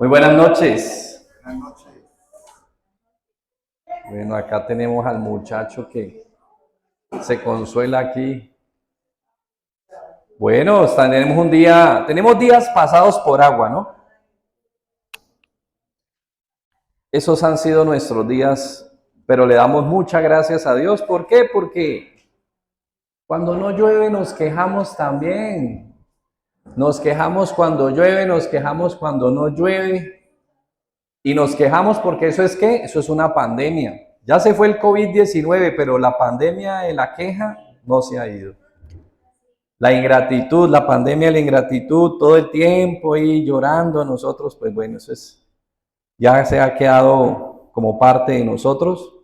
Muy buenas noches. Buenas noches. Bueno, acá tenemos al muchacho que se consuela aquí. Bueno, tenemos días pasados por agua, ¿no? Esos han sido nuestros días, pero le damos muchas gracias a Dios. ¿Por qué? Porque cuando no llueve nos quejamos también. Nos quejamos cuando llueve, nos quejamos cuando no llueve. Y nos quejamos porque eso es ¿qué? Eso es una pandemia. Ya se fue el COVID-19, pero la pandemia de la queja no se ha ido. La ingratitud, la pandemia de la ingratitud, todo el tiempo ahí llorando nosotros, pues bueno, eso es, ya se ha quedado como parte de nosotros.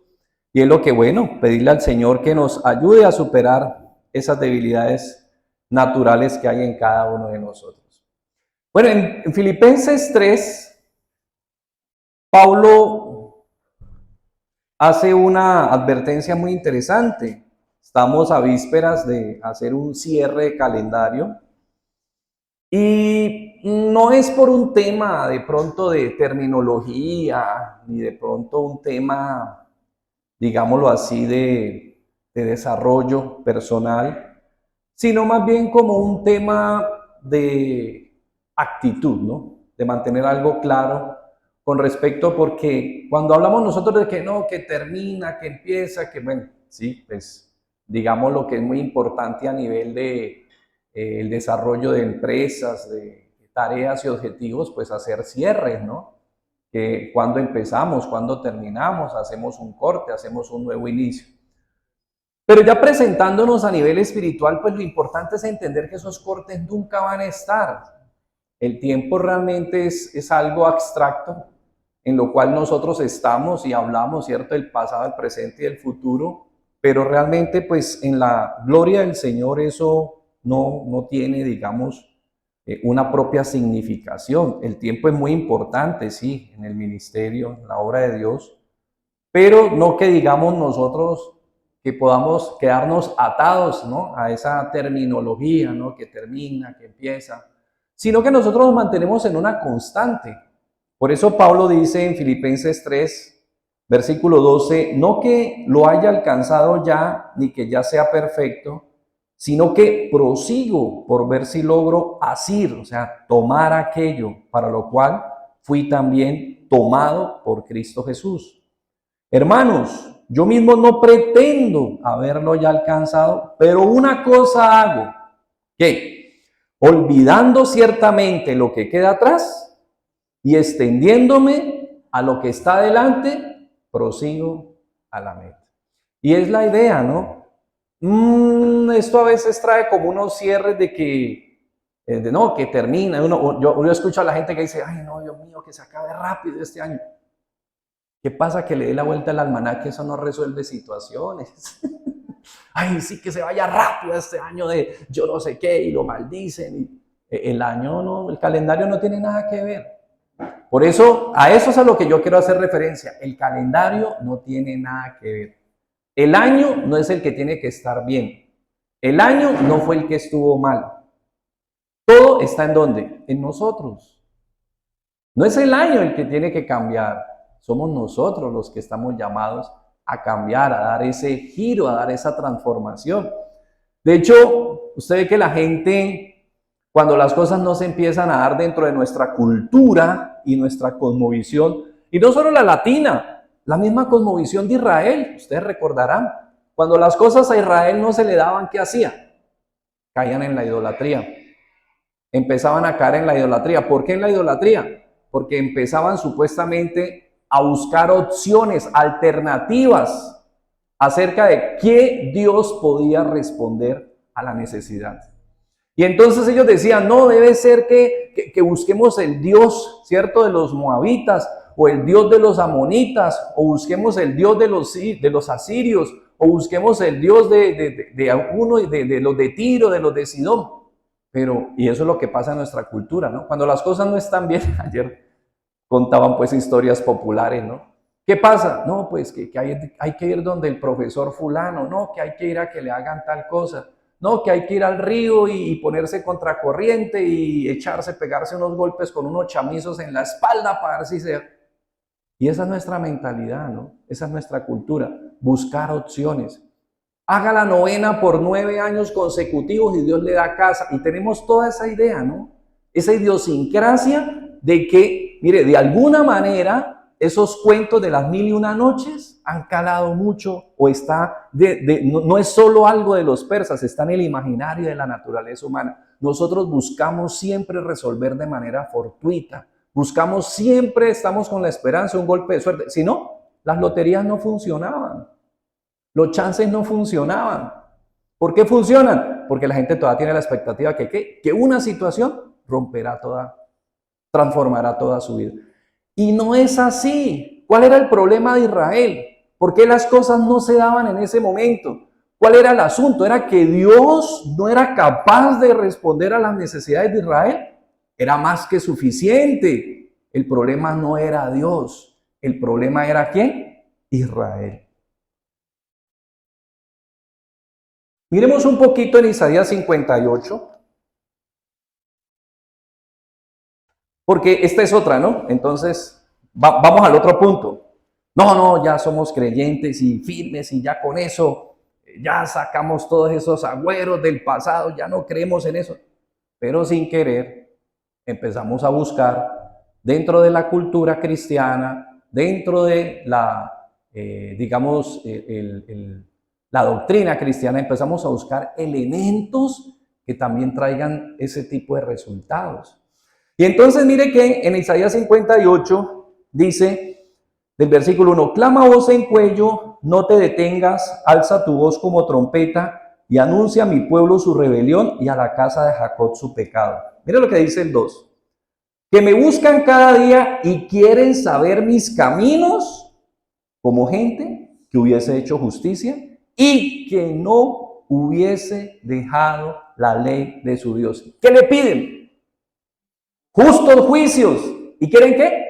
Y es lo que, bueno, pedirle al Señor que nos ayude a superar esas debilidades naturales que hay en cada uno de nosotros. Bueno, en Filipenses 3, Pablo hace una advertencia muy interesante. Estamos a vísperas de hacer un cierre de calendario y no es por un tema de pronto de terminología, ni de pronto un tema, digámoslo así, de desarrollo personal, sino más bien como un tema de actitud, ¿no? De mantener algo claro con respecto, porque cuando hablamos nosotros de que no, que termina, que empieza, que bueno, sí, pues digamos lo que es muy importante a nivel de el desarrollo de empresas, de tareas y objetivos, pues hacer cierres, ¿no? Que cuando empezamos, cuando terminamos, hacemos un corte, hacemos un nuevo inicio. Pero ya presentándonos a nivel espiritual, pues lo importante es entender que esos cortes nunca van a estar. El tiempo realmente es algo abstracto en lo cual nosotros estamos y hablamos, ¿cierto?, del pasado, el presente y el futuro, pero realmente pues en la gloria del Señor eso no tiene, digamos, una propia significación. El tiempo es muy importante, sí, en el ministerio, en la obra de Dios, pero no que digamos nosotros que podamos quedarnos atados, ¿no?, a esa terminología, ¿no?, que termina, que empieza, sino que nosotros nos mantenemos en una constante. Por eso Pablo dice en Filipenses 3, versículo 12, no que lo haya alcanzado ya, ni que ya sea perfecto, sino que prosigo por ver si logro asir, o sea, tomar aquello para lo cual fui también tomado por Cristo Jesús. Hermanos, yo mismo no pretendo haberlo ya alcanzado, pero una cosa hago, ¿qué? Olvidando ciertamente lo que queda atrás y extendiéndome a lo que está adelante, prosigo a la meta. Y es la idea, ¿no? Esto a veces trae como unos cierres de que, no, que termina. Yo escucho a la gente que dice, ay, no, Dios mío, que se acabe rápido este año. ¿Qué pasa? Que le dé la vuelta al almanaque, eso no resuelve situaciones. Ay, sí, que se vaya rápido este año de yo no sé qué, y lo maldicen. El año no, el calendario no tiene nada que ver. Por eso, a eso es a lo que yo quiero hacer referencia. El calendario no tiene nada que ver. El año no es el que tiene que estar bien. El año no fue el que estuvo mal. Todo está en ¿dónde? En nosotros. No es el año el que tiene que cambiar. Somos nosotros los que estamos llamados a cambiar, a dar ese giro, a dar esa transformación. De hecho, usted ve que la gente, cuando las cosas no se empiezan a dar dentro de nuestra cultura y nuestra cosmovisión, y no solo la latina, la misma cosmovisión de Israel, ustedes recordarán, cuando las cosas a Israel no se le daban, ¿qué hacía? Caían en la idolatría. Empezaban a caer en la idolatría. ¿Por qué en la idolatría? Porque empezaban supuestamente a buscar opciones, alternativas acerca de qué Dios podía responder a la necesidad. Y entonces ellos decían, no, debe ser que busquemos el Dios, ¿cierto?, de los moabitas, o el Dios de los amonitas, o busquemos el Dios de los asirios, o busquemos el Dios de uno de los de Tiro, de los de Sidón. Pero, y eso es lo que pasa en nuestra cultura, ¿no? Cuando las cosas no están bien, ayer contaban pues historias populares, ¿no? ¿Qué pasa? No, pues que hay que ir donde el profesor fulano, no, que hay que ir a que le hagan tal cosa. no, que hay que ir al río y ponerse contracorriente y echarse, pegarse unos golpes con unos chamizos en la espalda para ver si se... Y esa es nuestra mentalidad, ¿no? Esa es nuestra cultura, buscar opciones. Haga la novena por 9 años consecutivos y Dios le da casa. Y tenemos toda esa idea, ¿no? Esa idiosincrasia de que, mire, de alguna manera esos cuentos de las 1001 noches han calado mucho o está, no es solo algo de los persas, está en el imaginario de la naturaleza humana. Nosotros buscamos siempre resolver de manera fortuita. Buscamos siempre, estamos con la esperanza de un golpe de suerte. Si no, las loterías no funcionaban. Los chances no funcionaban. ¿Por qué funcionan? Porque la gente todavía tiene la expectativa que una situación romperá toda, transformará toda su vida. Y no es así. ¿Cuál era el problema de Israel? ¿Por qué las cosas no se daban en ese momento? ¿Cuál era el asunto? ¿Era que Dios no era capaz de responder a las necesidades de Israel? Era más que suficiente. El problema no era Dios. El problema era ¿quién? Israel. Miremos un poquito en Isaías 58. Porque esta es otra, ¿no? Entonces, vamos al otro punto. No, ya somos creyentes y firmes y ya con eso, ya sacamos todos esos agüeros del pasado, ya no creemos en eso. Pero sin querer, empezamos a buscar dentro de la cultura cristiana, dentro de la, digamos, la doctrina cristiana, empezamos a buscar elementos que también traigan ese tipo de resultados. Y entonces mire que en Isaías 58 dice, del versículo 1, clama voz en cuello, no te detengas, alza tu voz como trompeta y anuncia a mi pueblo su rebelión y a la casa de Jacob su pecado. Mire lo que dice el 2, que me buscan cada día y quieren saber mis caminos como gente que hubiese hecho justicia y que no hubiese dejado la ley de su Dios. ¿Qué le piden? Justos juicios. ¿Y quieren qué?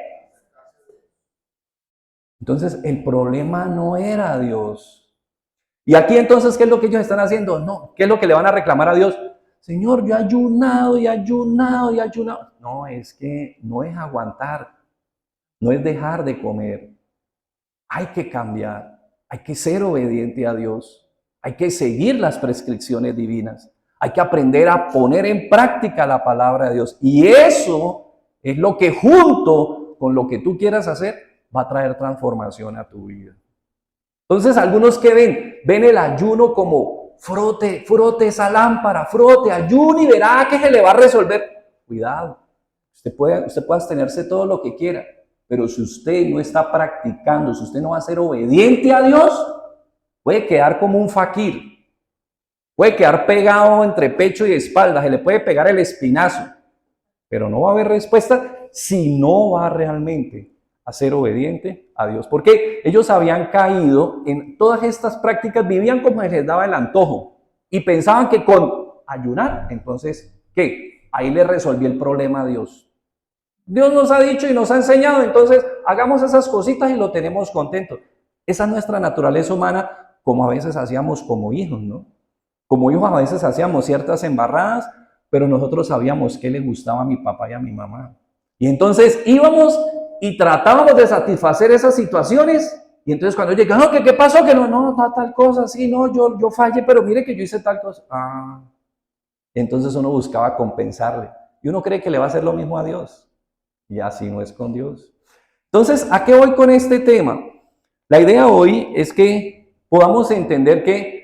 Entonces, el problema no era Dios. Y aquí entonces, ¿qué es lo que ellos están haciendo? No, ¿qué es lo que le van a reclamar a Dios? Señor, yo he ayunado y ayunado y ayunado. No, es que no es aguantar, no es dejar de comer. Hay que cambiar, hay que ser obediente a Dios, hay que seguir las prescripciones divinas. Hay que aprender a poner en práctica la palabra de Dios. Y eso es lo que junto con lo que tú quieras hacer va a traer transformación a tu vida. Entonces, algunos que ven el ayuno como frote esa lámpara, frote, ayune y verá que se le va a resolver. Cuidado, usted puede abstenerse todo lo que quiera, pero si usted no está practicando, si usted no va a ser obediente a Dios, puede quedar como un faquir. Puede quedar pegado entre pecho y espalda, se le puede pegar el espinazo, pero no va a haber respuesta si no va realmente a ser obediente a Dios. Porque ellos habían caído en todas estas prácticas, vivían como les daba el antojo y pensaban que con ayunar, entonces, ¿qué? Ahí le resolvió el problema a Dios. Dios nos ha dicho y nos ha enseñado, entonces hagamos esas cositas y lo tenemos contento. Esa es nuestra naturaleza humana, como a veces hacíamos como hijos, ¿no? Como hijos a veces hacíamos ciertas embarradas, pero nosotros sabíamos qué le gustaba a mi papá y a mi mamá. Y entonces íbamos y tratábamos de satisfacer esas situaciones. Y entonces cuando llega, no, ¿qué pasó? Que no, tal cosa, sí, no, yo fallé, pero mire que yo hice tal cosa. Entonces uno buscaba compensarle. Y uno cree que le va a hacer lo mismo a Dios. Y así no es con Dios. Entonces, ¿a qué voy con este tema? La idea hoy es que podamos entender que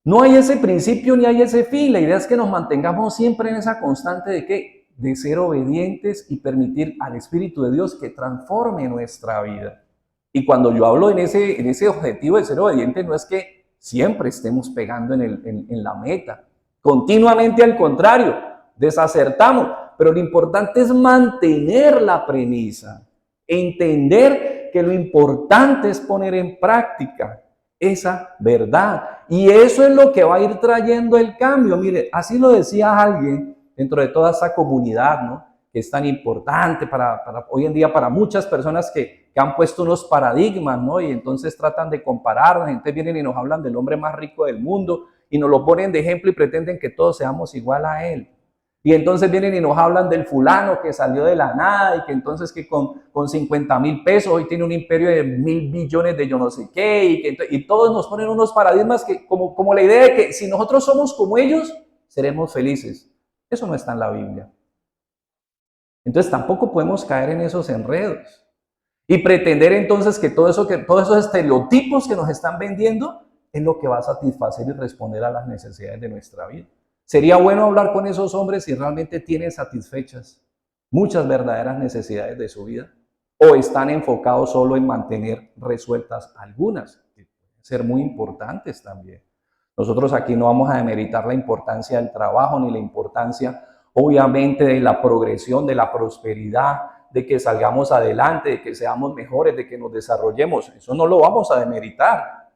no hay ese principio ni hay ese fin. La idea es que nos mantengamos siempre en esa constante de ¿qué? De ser obedientes y permitir al Espíritu de Dios que transforme nuestra vida. Y cuando yo hablo en ese objetivo de ser obediente, no es que siempre estemos pegando en la meta. Continuamente al contrario, desacertamos. Pero lo importante es mantener la premisa. Entender que lo importante es poner en práctica esa verdad. Y eso es lo que va a ir trayendo el cambio. Mire, así lo decía alguien dentro de toda esa comunidad, ¿no? Que es tan importante para hoy en día para muchas personas que han puesto unos paradigmas, ¿no? Y entonces tratan de compararnos, entonces vienen y nos hablan del hombre más rico del mundo y nos lo ponen de ejemplo y pretenden que todos seamos igual a él. Y entonces vienen y nos hablan del fulano que salió de la nada y que entonces que con 50,000 pesos hoy tiene un imperio de 1,000 billones de yo no sé qué, y todos nos ponen unos paradigmas que como la idea de que si nosotros somos como ellos, seremos felices. Eso no está en la Biblia. Entonces tampoco podemos caer en esos enredos y pretender entonces que todos esos estereotipos que nos están vendiendo es lo que va a satisfacer y responder a las necesidades de nuestra vida. Sería bueno hablar con esos hombres si realmente tienen satisfechas muchas verdaderas necesidades de su vida o están enfocados solo en mantener resueltas algunas, que pueden ser muy importantes también. Nosotros aquí no vamos a demeritar la importancia del trabajo ni la importancia, obviamente, de la progresión, de la prosperidad, de que salgamos adelante, de que seamos mejores, de que nos desarrollemos. Eso no lo vamos a demeritar.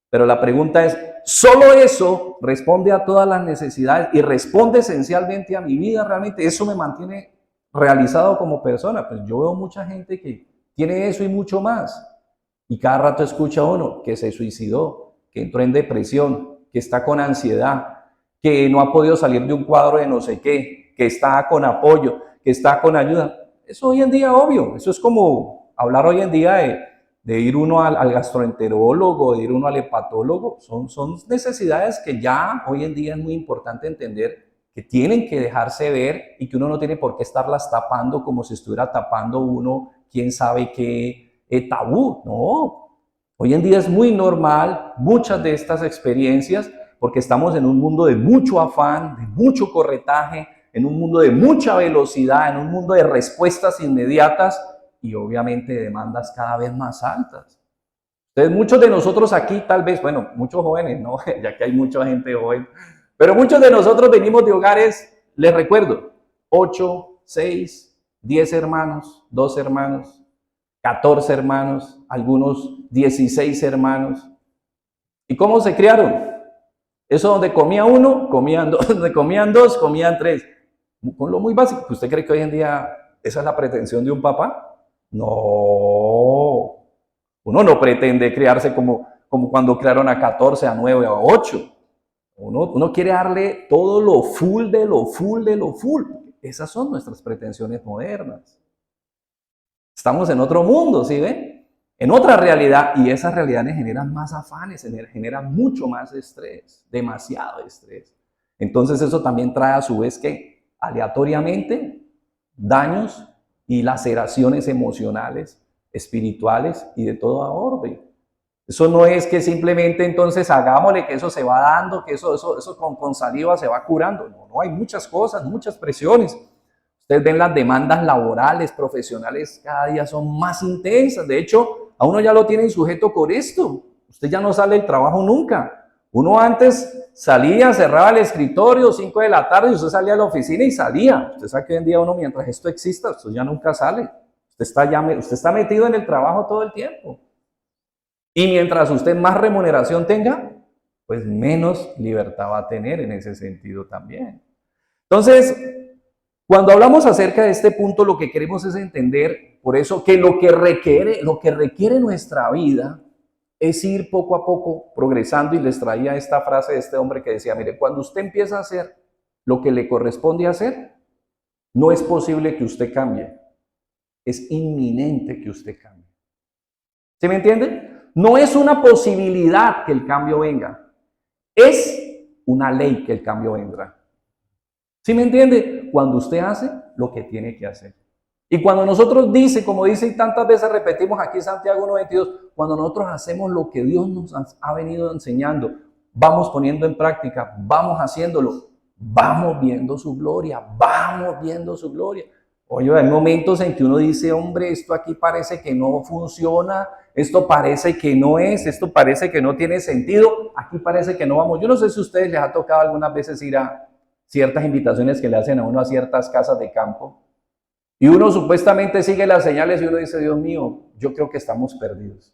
Pero la pregunta es, ¿solo eso responde a todas las necesidades y responde esencialmente a mi vida realmente? ¿Eso me mantiene realizado como persona? Pues yo veo mucha gente que tiene eso y mucho más. Y cada rato escucha uno que se suicidó, que entró en depresión, que está con ansiedad, que no ha podido salir de un cuadro de no sé qué, que está con apoyo, que está con ayuda. Eso hoy en día, obvio, eso es como hablar hoy en día de ir uno al gastroenterólogo, de ir uno al hepatólogo. Son necesidades que ya hoy en día es muy importante entender que tienen que dejarse ver y que uno no tiene por qué estarlas tapando como si estuviera tapando uno quién sabe qué tabú. No, hoy en día es muy normal muchas de estas experiencias porque estamos en un mundo de mucho afán, de mucho corretaje, en un mundo de mucha velocidad, en un mundo de respuestas inmediatas y obviamente de demandas cada vez más altas. Entonces muchos de nosotros aquí tal vez, bueno, muchos jóvenes, ¿no? Ya que hay mucha gente joven, pero muchos de nosotros venimos de hogares, les recuerdo, 8, 6, 10 hermanos, 2 hermanos, 14 hermanos, algunos 16 hermanos. ¿Y cómo se criaron? Eso donde comía uno, comían dos, donde comían dos, comían tres. Con lo muy básico. ¿Usted cree que hoy en día esa es la pretensión de un papá? No. Uno no pretende criarse como cuando criaron a 14, a 9, a 8. Uno quiere darle todo lo full de lo full de lo full. Esas son nuestras pretensiones modernas. Estamos en otro mundo, ¿sí ven? En otra realidad, y esas realidades generan más afanes, generan mucho más estrés, demasiado estrés. Entonces eso también trae a su vez que aleatoriamente daños y laceraciones emocionales, espirituales y de toda orden. Eso no es que simplemente entonces hagámosle que eso se va dando, que eso con saliva se va curando. No, hay muchas cosas, muchas presiones. Ustedes ven las demandas laborales, profesionales, cada día son más intensas. De hecho, a uno ya lo tienen sujeto con esto. Usted ya no sale del trabajo nunca. Uno antes salía, cerraba el escritorio, 5 de la tarde, y usted salía a la oficina y salía. Usted sabe que hoy en día uno, mientras esto exista, usted ya nunca sale. Usted está metido en el trabajo todo el tiempo. Y mientras usted más remuneración tenga, pues menos libertad va a tener en ese sentido también. Entonces, cuando hablamos acerca de este punto, lo que queremos es entender, por eso, que lo que requiere nuestra vida es ir poco a poco progresando. Y les traía esta frase de este hombre que decía, mire, cuando usted empieza a hacer lo que le corresponde hacer, no es posible que usted cambie, es inminente que usted cambie. ¿Sí me entiende? No es una posibilidad que el cambio venga, es una ley que el cambio vendrá. ¿Sí me entiende? Cuando usted hace lo que tiene que hacer. Y cuando nosotros como dice y tantas veces repetimos aquí en Santiago 1:22, cuando nosotros hacemos lo que Dios nos ha venido enseñando, vamos poniendo en práctica, vamos haciéndolo, vamos viendo su gloria, vamos viendo su gloria. Oye, hay momentos en que uno dice, hombre, esto aquí parece que no funciona, esto parece que no es, esto parece que no tiene sentido, aquí parece que no vamos. Yo no sé si a ustedes les ha tocado algunas veces ir a ciertas invitaciones que le hacen a uno a ciertas casas de campo, y uno supuestamente sigue las señales y uno dice, Dios mío, yo creo que estamos perdidos.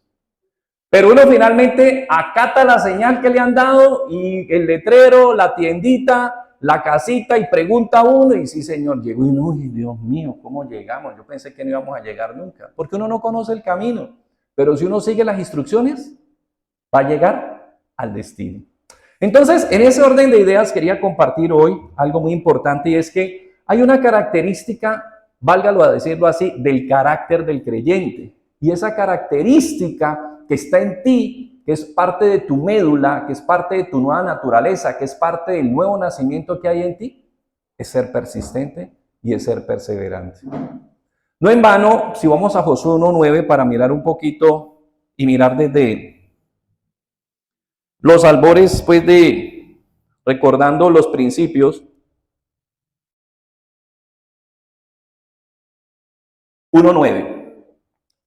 Pero uno finalmente acata la señal que le han dado y el letrero, la tiendita, la casita, y pregunta a uno y sí, señor, llegó. Y no, Dios mío, ¿cómo llegamos? Yo pensé que no íbamos a llegar nunca, porque uno no conoce el camino. Pero si uno sigue las instrucciones, va a llegar al destino. Entonces, en ese orden de ideas quería compartir hoy algo muy importante y es que hay una característica, válgalo a decirlo así, del carácter del creyente. Y esa característica que está en ti, que es parte de tu médula, que es parte de tu nueva naturaleza, que es parte del nuevo nacimiento que hay en ti, es ser persistente y es ser perseverante. No en vano, si vamos a Josué 1:9 para mirar un poquito y mirar desde los albores, pues de recordando los principios, 1:9.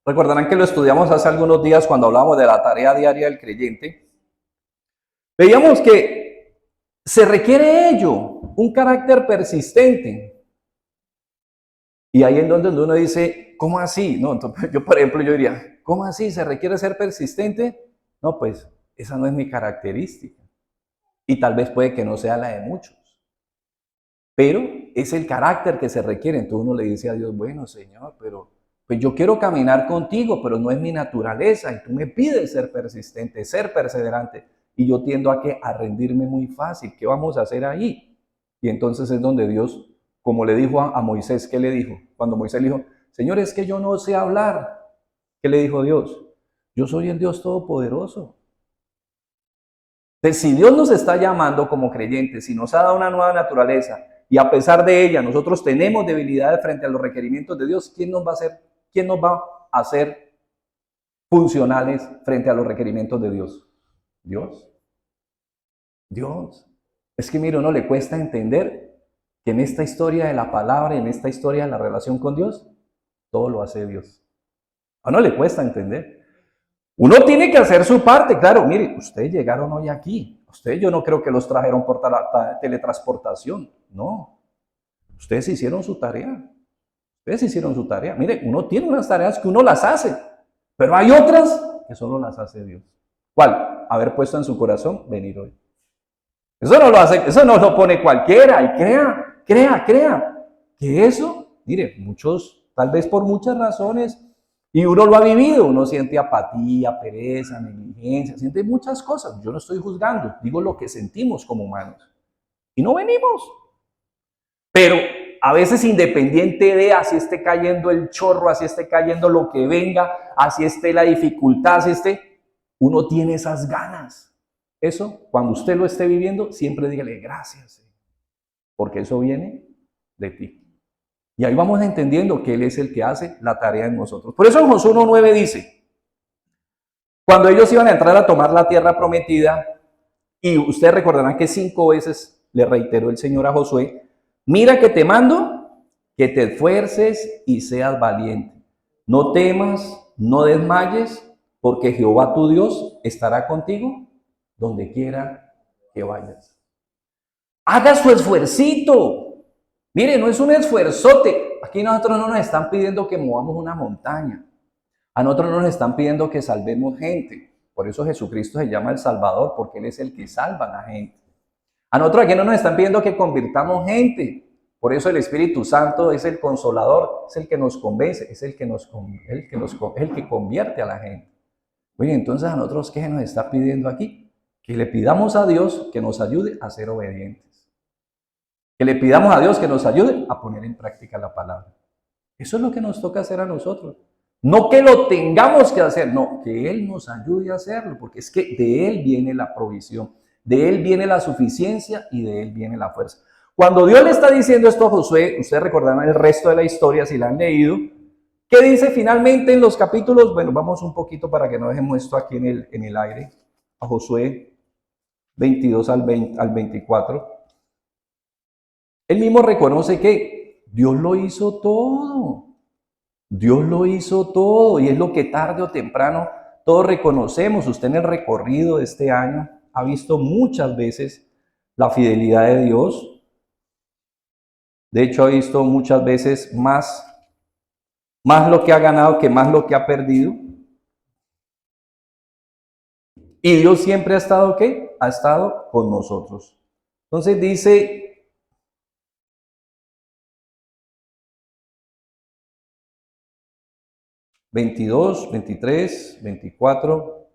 Recordarán que lo estudiamos hace algunos días cuando hablábamos de la tarea diaria del creyente. Veíamos que se requiere ello, un carácter persistente. Y ahí en donde uno dice, ¿cómo así? No, entonces yo, por ejemplo, yo diría, ¿cómo así? ¿Se requiere ser persistente? No, pues esa no es mi característica. Y tal vez puede que no sea la de muchos. Pero es el carácter que se requiere. Entonces uno le dice a Dios, bueno, Señor, pero pues yo quiero caminar contigo, pero no es mi naturaleza. Y tú me pides ser persistente, ser perseverante. Y yo tiendo a rendirme muy fácil. ¿Qué vamos a hacer ahí? Y entonces es donde Dios, como le dijo a Moisés, ¿qué le dijo? Cuando Moisés le dijo, Señor, es que yo no sé hablar. ¿Qué le dijo Dios? Yo soy el Dios Todopoderoso. Entonces, si Dios nos está llamando como creyentes, si nos ha dado una nueva naturaleza, y a pesar de ella nosotros tenemos debilidades frente a los requerimientos de Dios, quién nos va a hacer funcionales frente a los requerimientos de Dios? Dios. Dios. Es que mire, uno le cuesta entender que en esta historia de la palabra, en esta historia de la relación con Dios, todo lo hace Dios. A uno le cuesta entender. Uno tiene que hacer su parte, claro, mire, ustedes llegaron hoy aquí. Ustedes yo no creo que los trajeron por teletransportación, no. Ustedes hicieron su tarea. Ustedes hicieron su tarea. Mire, uno tiene unas tareas que uno las hace, pero hay otras que solo las hace Dios. ¿Cuál? Haber puesto en su corazón venir hoy. Eso no lo hace, eso no lo pone cualquiera. Y crea. Que eso, mire, muchos, tal vez por muchas razones, y uno lo ha vivido, uno siente apatía, pereza, negligencia, siente muchas cosas. Yo no estoy juzgando, digo lo que sentimos como humanos. Y no venimos. Pero a veces independiente de así esté cayendo el chorro, así esté cayendo lo que venga, así esté la dificultad, así esté, uno tiene esas ganas. Eso, cuando usted lo esté viviendo, siempre dígale gracias, porque eso viene de ti. Y ahí vamos entendiendo que Él es el que hace la tarea en nosotros. Por eso en Josué 1:9 dice, cuando ellos iban a entrar a tomar la tierra prometida, y ustedes recordarán que 5 veces le reiteró el Señor a Josué, mira que te mando, que te esfuerces y seas valiente. No temas, no desmayes, porque Jehová tu Dios estará contigo donde quiera que vayas. Haga su esfuercito. Mire, no es un esfuerzote. Aquí nosotros no nos están pidiendo que movamos una montaña. A nosotros no nos están pidiendo que salvemos gente. Por eso Jesucristo se llama el Salvador, porque Él es el que salva a la gente. A nosotros aquí no nos están pidiendo que convirtamos gente. Por eso el Espíritu Santo es el consolador, es el que nos convence, es el que convierte a la gente. Oye, entonces a nosotros, ¿qué nos está pidiendo aquí? Que le pidamos a Dios que nos ayude a ser obedientes. Que le pidamos a Dios que nos ayude a poner en práctica la palabra. Eso es lo que nos toca hacer a nosotros. No que lo tengamos que hacer, no, que Él nos ayude a hacerlo, porque es que de Él viene la provisión, de Él viene la suficiencia y de Él viene la fuerza. Cuando Dios le está diciendo esto a Josué, ustedes recordarán el resto de la historia si la han leído, ¿qué dice finalmente en los capítulos? Bueno, vamos un poquito para que no dejemos esto aquí en el aire, a Josué 22 al 24. Él mismo reconoce que Dios lo hizo todo. Dios lo hizo todo y es lo que tarde o temprano todos reconocemos. Usted en el recorrido de este año ha visto muchas veces la fidelidad de Dios. De hecho, ha visto muchas veces más lo que ha ganado que más lo que ha perdido. Y Dios siempre ha estado, ¿qué? Ha estado con nosotros. Entonces dice 22, 23, 24.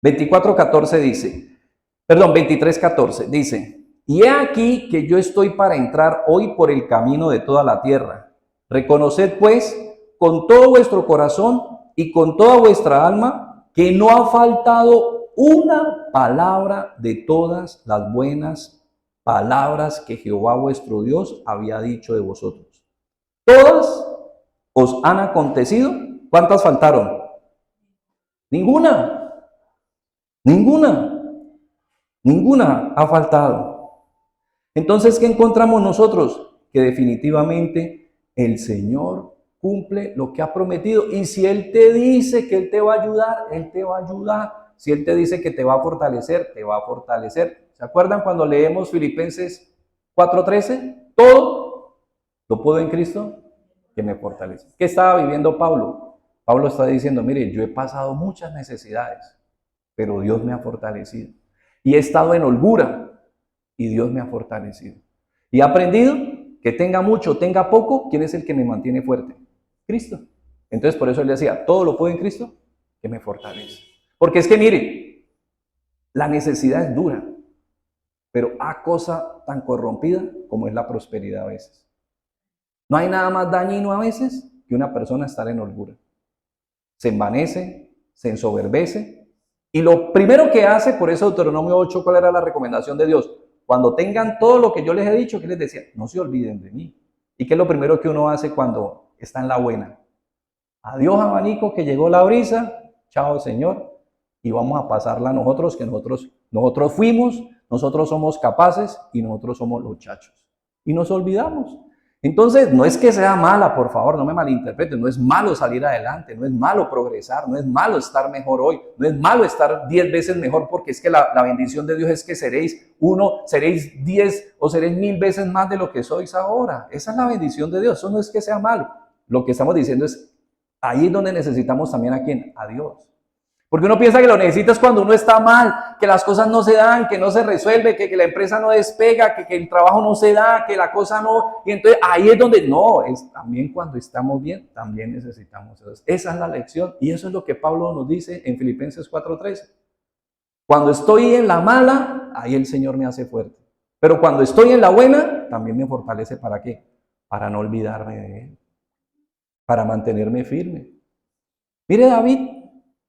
24:14 dice, perdón, 23:14 dice, y he aquí que yo estoy para entrar hoy por el camino de toda la tierra. Reconoced pues con todo vuestro corazón y con toda vuestra alma que no ha faltado una palabra de todas las buenas palabras que Jehová vuestro Dios había dicho de vosotros. Todas os han acontecido. ¿Cuántas faltaron? Ninguna, ninguna, ninguna ha faltado. Entonces, ¿qué encontramos nosotros? Que definitivamente el Señor cumple lo que ha prometido. Y si Él te dice que Él te va a ayudar, Él te va a ayudar. Si Él te dice que te va a fortalecer, te va a fortalecer. ¿Se acuerdan cuando leemos Filipenses 4:13? Todo lo puedo en Cristo que me fortalece. ¿Qué estaba viviendo Pablo? Pablo está diciendo, mire, yo he pasado muchas necesidades, pero Dios me ha fortalecido. Y he estado en holgura y Dios me ha fortalecido. Y he aprendido que tenga mucho, tenga poco, ¿quién es el que me mantiene fuerte? Cristo. Entonces por eso él decía, todo lo puedo en Cristo que me fortalece. Porque es que mire, la necesidad es dura, pero a cosa tan corrompida como es la prosperidad a veces. No hay nada más dañino a veces que una persona estar en holgura. Se envanece, se ensoberbece. Y lo primero que hace, por eso Deuteronomio 8, ¿cuál era la recomendación de Dios? Cuando tengan todo lo que yo les he dicho, ¿qué les decía? No se olviden de mí. ¿Y qué es lo primero que uno hace cuando está en la buena? Adiós abanico, que llegó la brisa. Chao Señor. Y vamos a pasarla nosotros, que nosotros fuimos, nosotros somos capaces y nosotros somos los chachos. Y nos olvidamos. Entonces, no es que sea mala, por favor, no me malinterpreten, no es malo salir adelante, no es malo progresar, no es malo estar mejor hoy, no es malo estar 10 veces mejor, porque es que la bendición de Dios es que seréis 10 o seréis 1000 veces más de lo que sois ahora. Esa es la bendición de Dios, eso no es que sea malo. Lo que estamos diciendo es, ahí es donde necesitamos también ¿a quién? A Dios. Porque uno piensa que lo necesitas cuando uno está mal, que las cosas no se dan, que no se resuelve, que la empresa no despega, que el trabajo no se da, que la cosa no. Y entonces ahí es donde no, es también cuando estamos bien, también necesitamos eso. Esa es la lección y eso es lo que Pablo nos dice en Filipenses 4:13. Cuando estoy en la mala, ahí el Señor me hace fuerte. Pero cuando estoy en la buena, también me fortalece. ¿Para qué? Para no olvidarme de Él, para mantenerme firme. Mire David.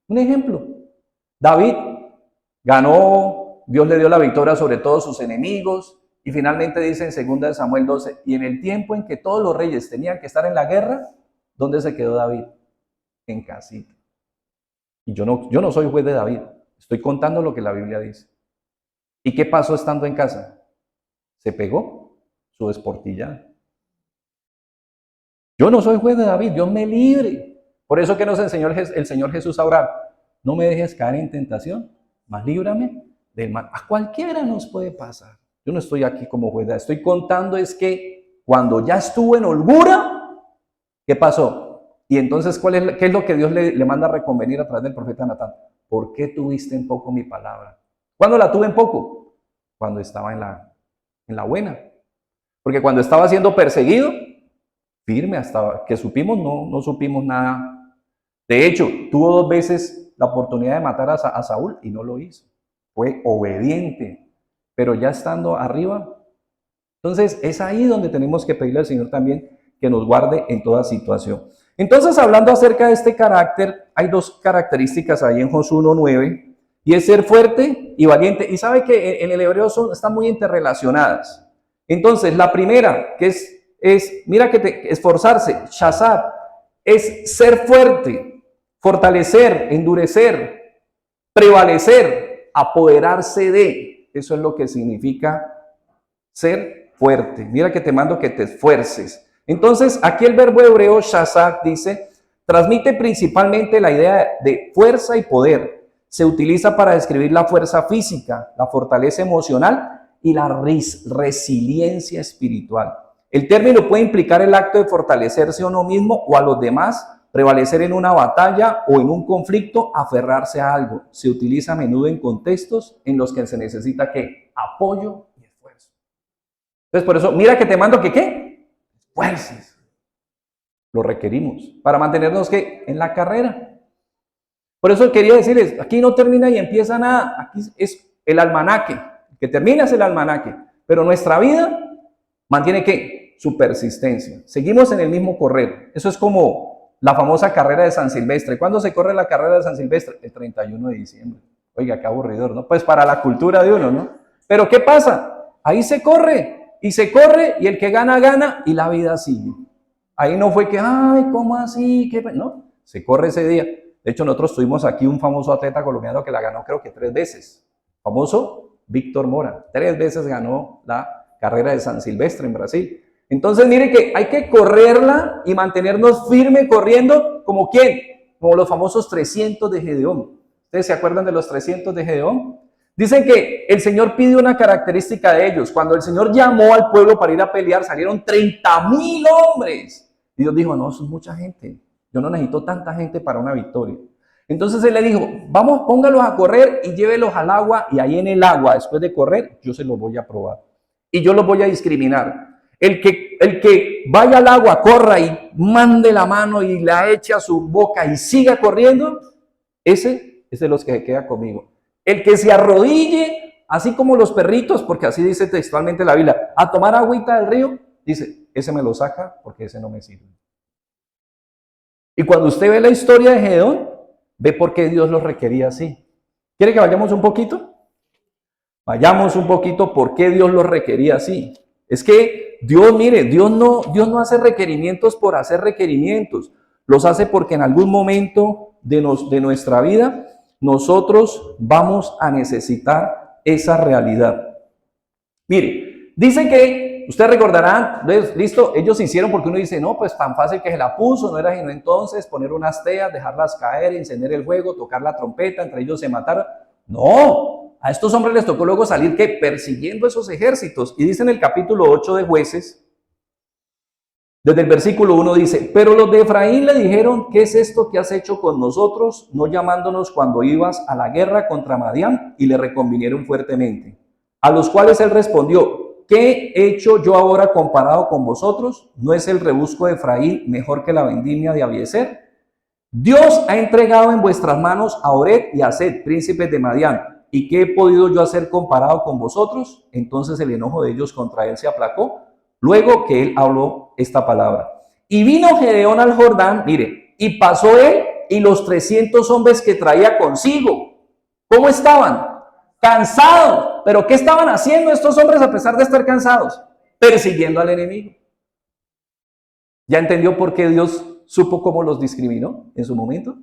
Un ejemplo, David ganó, Dios le dio la victoria sobre todos sus enemigos y finalmente dice en 2 Samuel 12, y en el tiempo en que todos los reyes tenían que estar en la guerra, ¿dónde se quedó David? En casita. Y yo no soy juez de David, estoy contando lo que la Biblia dice. ¿Y qué pasó estando en casa? Se pegó su esportillada. Yo no soy juez de David, Dios me libre. Por eso que nos enseñó el Señor Jesús a orar. No me dejes caer en tentación, mas líbrame del mal. A cualquiera nos puede pasar. Yo no estoy aquí como juez. Estoy contando es que cuando ya estuvo en holgura, ¿qué pasó? Y entonces, ¿qué es lo que Dios le manda a reconvenir a través del profeta Natán? ¿Por qué tuviste en poco mi palabra? ¿Cuándo la tuve en poco? Cuando estaba en la buena. Porque cuando estaba siendo perseguido, firme, hasta que supimos, no supimos nada. De hecho, tuvo 2 veces la oportunidad de matar a Saúl y no lo hizo. Fue obediente, pero ya estando arriba. Entonces, es ahí donde tenemos que pedirle al Señor también que nos guarde en toda situación. Entonces, hablando acerca de este carácter, hay 2 características ahí en Josué 1:9, y es ser fuerte y valiente. Y sabe que en el hebreo están muy interrelacionadas. Entonces, la primera, que es mira que esforzarse, shazar, es ser fuerte, fortalecer, endurecer, prevalecer, apoderarse de. Eso es lo que significa ser fuerte. Mira que te mando que te esfuerces. Entonces, aquí el verbo hebreo shazak dice, transmite principalmente la idea de fuerza y poder. Se utiliza para describir la fuerza física, la fortaleza emocional y la resiliencia espiritual. El término puede implicar el acto de fortalecerse a uno mismo o a los demás, prevalecer en una batalla o en un conflicto, aferrarse a algo. Se utiliza a menudo en contextos en los que se necesita ¿qué? Apoyo y esfuerzo. Entonces, por eso, mira que te mando que ¿qué? Esfuerces. Lo requerimos para mantenernos ¿qué? En la carrera. Por eso quería decirles, aquí no termina y empieza nada, aquí es el almanaque, el que termina es el almanaque, pero nuestra vida mantiene ¿qué? Su persistencia. Seguimos en el mismo correr. Eso es como la famosa carrera de San Silvestre. ¿Cuándo se corre la carrera de San Silvestre? El 31 de diciembre. Oiga, qué aburridor, ¿no? Pues para la cultura de uno, ¿no? Pero ¿qué pasa? Ahí se corre y el que gana, gana y la vida sigue. Ahí no fue que, ay, ¿cómo así? ¿Qué? No, se corre ese día. De hecho, nosotros tuvimos aquí un famoso atleta colombiano que la ganó creo que 3 veces. Famoso Víctor Mora. 3 veces ganó la carrera de San Silvestre en Brasil. Entonces, mire que hay que correrla y mantenernos firme corriendo, ¿como quién? Como los famosos 300 de Gedeón. ¿Ustedes se acuerdan de los 300 de Gedeón? Dicen que el Señor pide una característica de ellos. Cuando el Señor llamó al pueblo para ir a pelear, salieron 30,000 hombres. Y Dios dijo, no, eso es mucha gente. Yo no necesito tanta gente para una victoria. Entonces Él le dijo, vamos, póngalos a correr y llévelos al agua. Y ahí en el agua, después de correr, yo se los voy a probar. Y yo los voy a discriminar. El que vaya al agua, corra y mande la mano y la eche a su boca y siga corriendo, ese es de los que se queda conmigo. El que se arrodille, así como los perritos, porque así dice textualmente la Biblia, a tomar agüita del río, dice, ese me lo saca porque ese no me sirve. Y cuando usted ve la historia de Gedeón, ve por qué Dios lo requería así. ¿Quiere que vayamos un poquito? Vayamos un poquito por qué Dios lo requería así. Es que Dios, mire, Dios no hace requerimientos por hacer requerimientos. Los hace porque en algún momento de nuestra vida nosotros vamos a necesitar esa realidad. Mire, dice que, usted recordará, listo, ellos hicieron porque uno dice, no, pues tan fácil que se la puso, no era sino entonces poner unas teas, dejarlas caer, encender el fuego, tocar la trompeta, entre ellos se mataron. No, a estos hombres les tocó luego salir que persiguiendo esos ejércitos. Y dice en el capítulo 8 de Jueces, desde el versículo 1 dice, pero los de Efraín le dijeron, ¿qué es esto que has hecho con nosotros, no llamándonos cuando ibas a la guerra contra Madián? Y le reconvinieron fuertemente. A los cuales él respondió, ¿qué he hecho yo ahora comparado con vosotros? ¿No es el rebusco de Efraín mejor que la vendimia de Abiezer? Dios ha entregado en vuestras manos a Oreb y a Sed, príncipes de Madián. ¿Y qué he podido yo hacer comparado con vosotros? Entonces el enojo de ellos contra él se aplacó, luego que él habló esta palabra. Y vino Gedeón al Jordán, mire, y pasó él y los 300 hombres que traía consigo. ¿Cómo estaban? Cansados. ¿Pero qué estaban haciendo estos hombres a pesar de estar cansados? Persiguiendo al enemigo. ¿Ya entendió por qué Dios supo cómo los discriminó en su momento?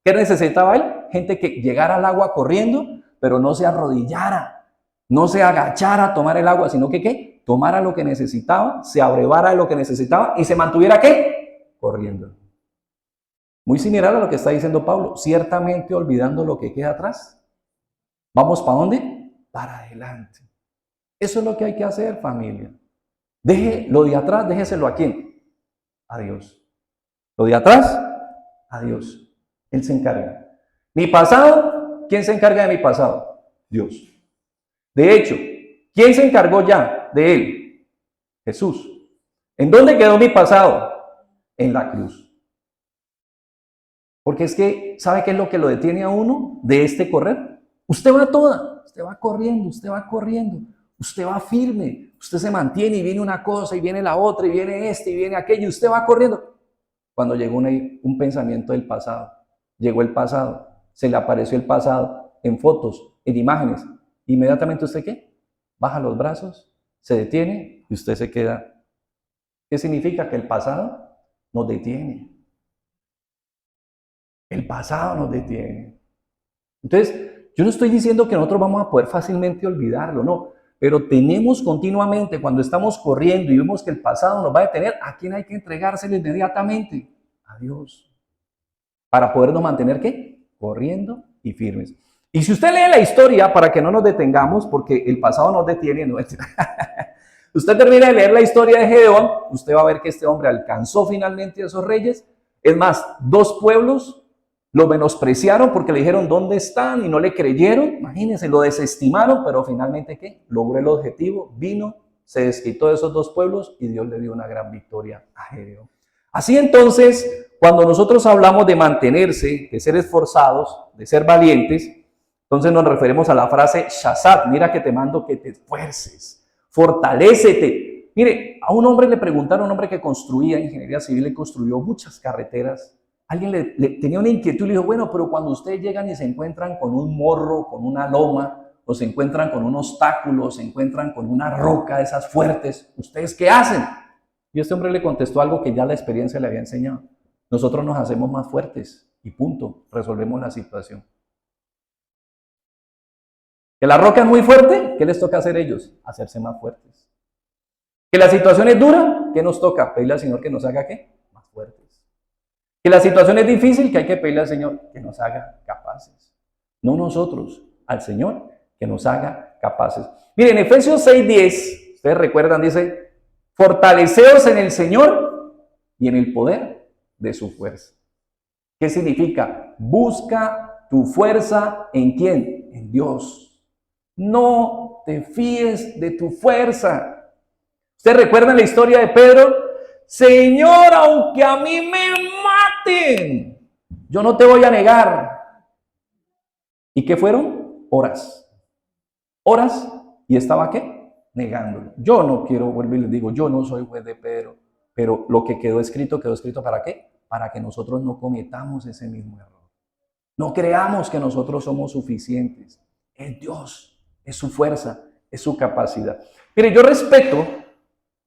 ¿Qué necesitaba él? Gente que llegara al agua corriendo, pero no se arrodillara, no se agachara a tomar el agua, sino que ¿qué? Tomara lo que necesitaba, se abrevara de lo que necesitaba y se mantuviera ¿qué? Corriendo. Muy similar a lo que está diciendo Pablo, ciertamente olvidando lo que queda atrás. ¿Vamos para dónde? Para adelante. Eso es lo que hay que hacer, familia. Deje lo de atrás, déjeselo a quién? A Dios. Lo de atrás, a Dios. Él se encarga. Mi pasado, ¿quién se encarga de mi pasado? Dios. De hecho, ¿quién se encargó ya de él? Jesús. ¿En dónde quedó mi pasado? En la cruz. Porque es que, ¿sabe qué es lo que lo detiene a uno de este correr? Usted va toda, usted va corriendo, usted va firme, usted se mantiene y viene una cosa y viene la otra y viene este y viene aquello y usted va corriendo. Cuando llegó un pensamiento del pasado, llegó el pasado, se le apareció el pasado en fotos, en imágenes, inmediatamente ¿usted qué? Baja los brazos, se detiene y usted se queda. ¿Qué significa? Que el pasado nos detiene. El pasado nos detiene. Entonces, yo no estoy diciendo que nosotros vamos a poder fácilmente olvidarlo, no. Pero tenemos continuamente, cuando estamos corriendo y vemos que el pasado nos va a detener, ¿a quién hay que entregárselo inmediatamente? A Dios. Para podernos mantener, ¿qué? Corriendo y firmes. Y si usted lee la historia, para que no nos detengamos, porque el pasado nos detiene, no es... Usted termina de leer la historia de Gedeón, usted va a ver que este hombre alcanzó finalmente a esos reyes. Es más, 2 pueblos lo menospreciaron porque le dijeron ¿dónde están? Y no le creyeron, imagínense, lo desestimaron, pero finalmente ¿qué? Logró el objetivo, vino, se desquitó de esos 2 pueblos y Dios le dio una gran victoria a Gedeón. Así entonces, cuando nosotros hablamos de mantenerse, de ser esforzados, de ser valientes, entonces nos referimos a la frase shazat, mira que te mando que te esfuerces, fortalécete. Mire, a un hombre le preguntaron, un hombre que construía ingeniería civil y construyó muchas carreteras. Alguien le tenía una inquietud y le dijo, bueno, pero cuando ustedes llegan y se encuentran con un morro, con una loma, o se encuentran con un obstáculo, o se encuentran con una roca de esas fuertes, ¿ustedes qué hacen? Y este hombre le contestó algo que ya la experiencia le había enseñado. Nosotros nos hacemos más fuertes y punto, resolvemos la situación. Que la roca es muy fuerte, ¿qué les toca hacer ellos? Hacerse más fuertes. Que la situación es dura, ¿qué nos toca? Pedirle al Señor que nos haga ¿qué? Más fuertes. Que la situación es difícil, que hay que pedirle al Señor que nos haga capaces. No nosotros, al Señor que nos haga capaces. Miren, Efesios 6:10, ustedes recuerdan, dice, fortaleceos en el Señor y en el poder de su fuerza. ¿Qué significa? Busca tu fuerza ¿en quién? En Dios. No te fíes de tu fuerza. ¿Ustedes recuerdan la historia de Pedro? Señor, aunque a mí me maten, yo no te voy a negar. ¿Y qué fueron? Horas. Horas, y estaba ¿qué? Negándolo. Yo no quiero, vuelvo y les digo, yo no soy juez de Pedro, pero lo que quedó escrito ¿para qué? Para que nosotros no cometamos ese mismo error. No creamos que nosotros somos suficientes. Es Dios, es su fuerza, es su capacidad. Mire, yo respeto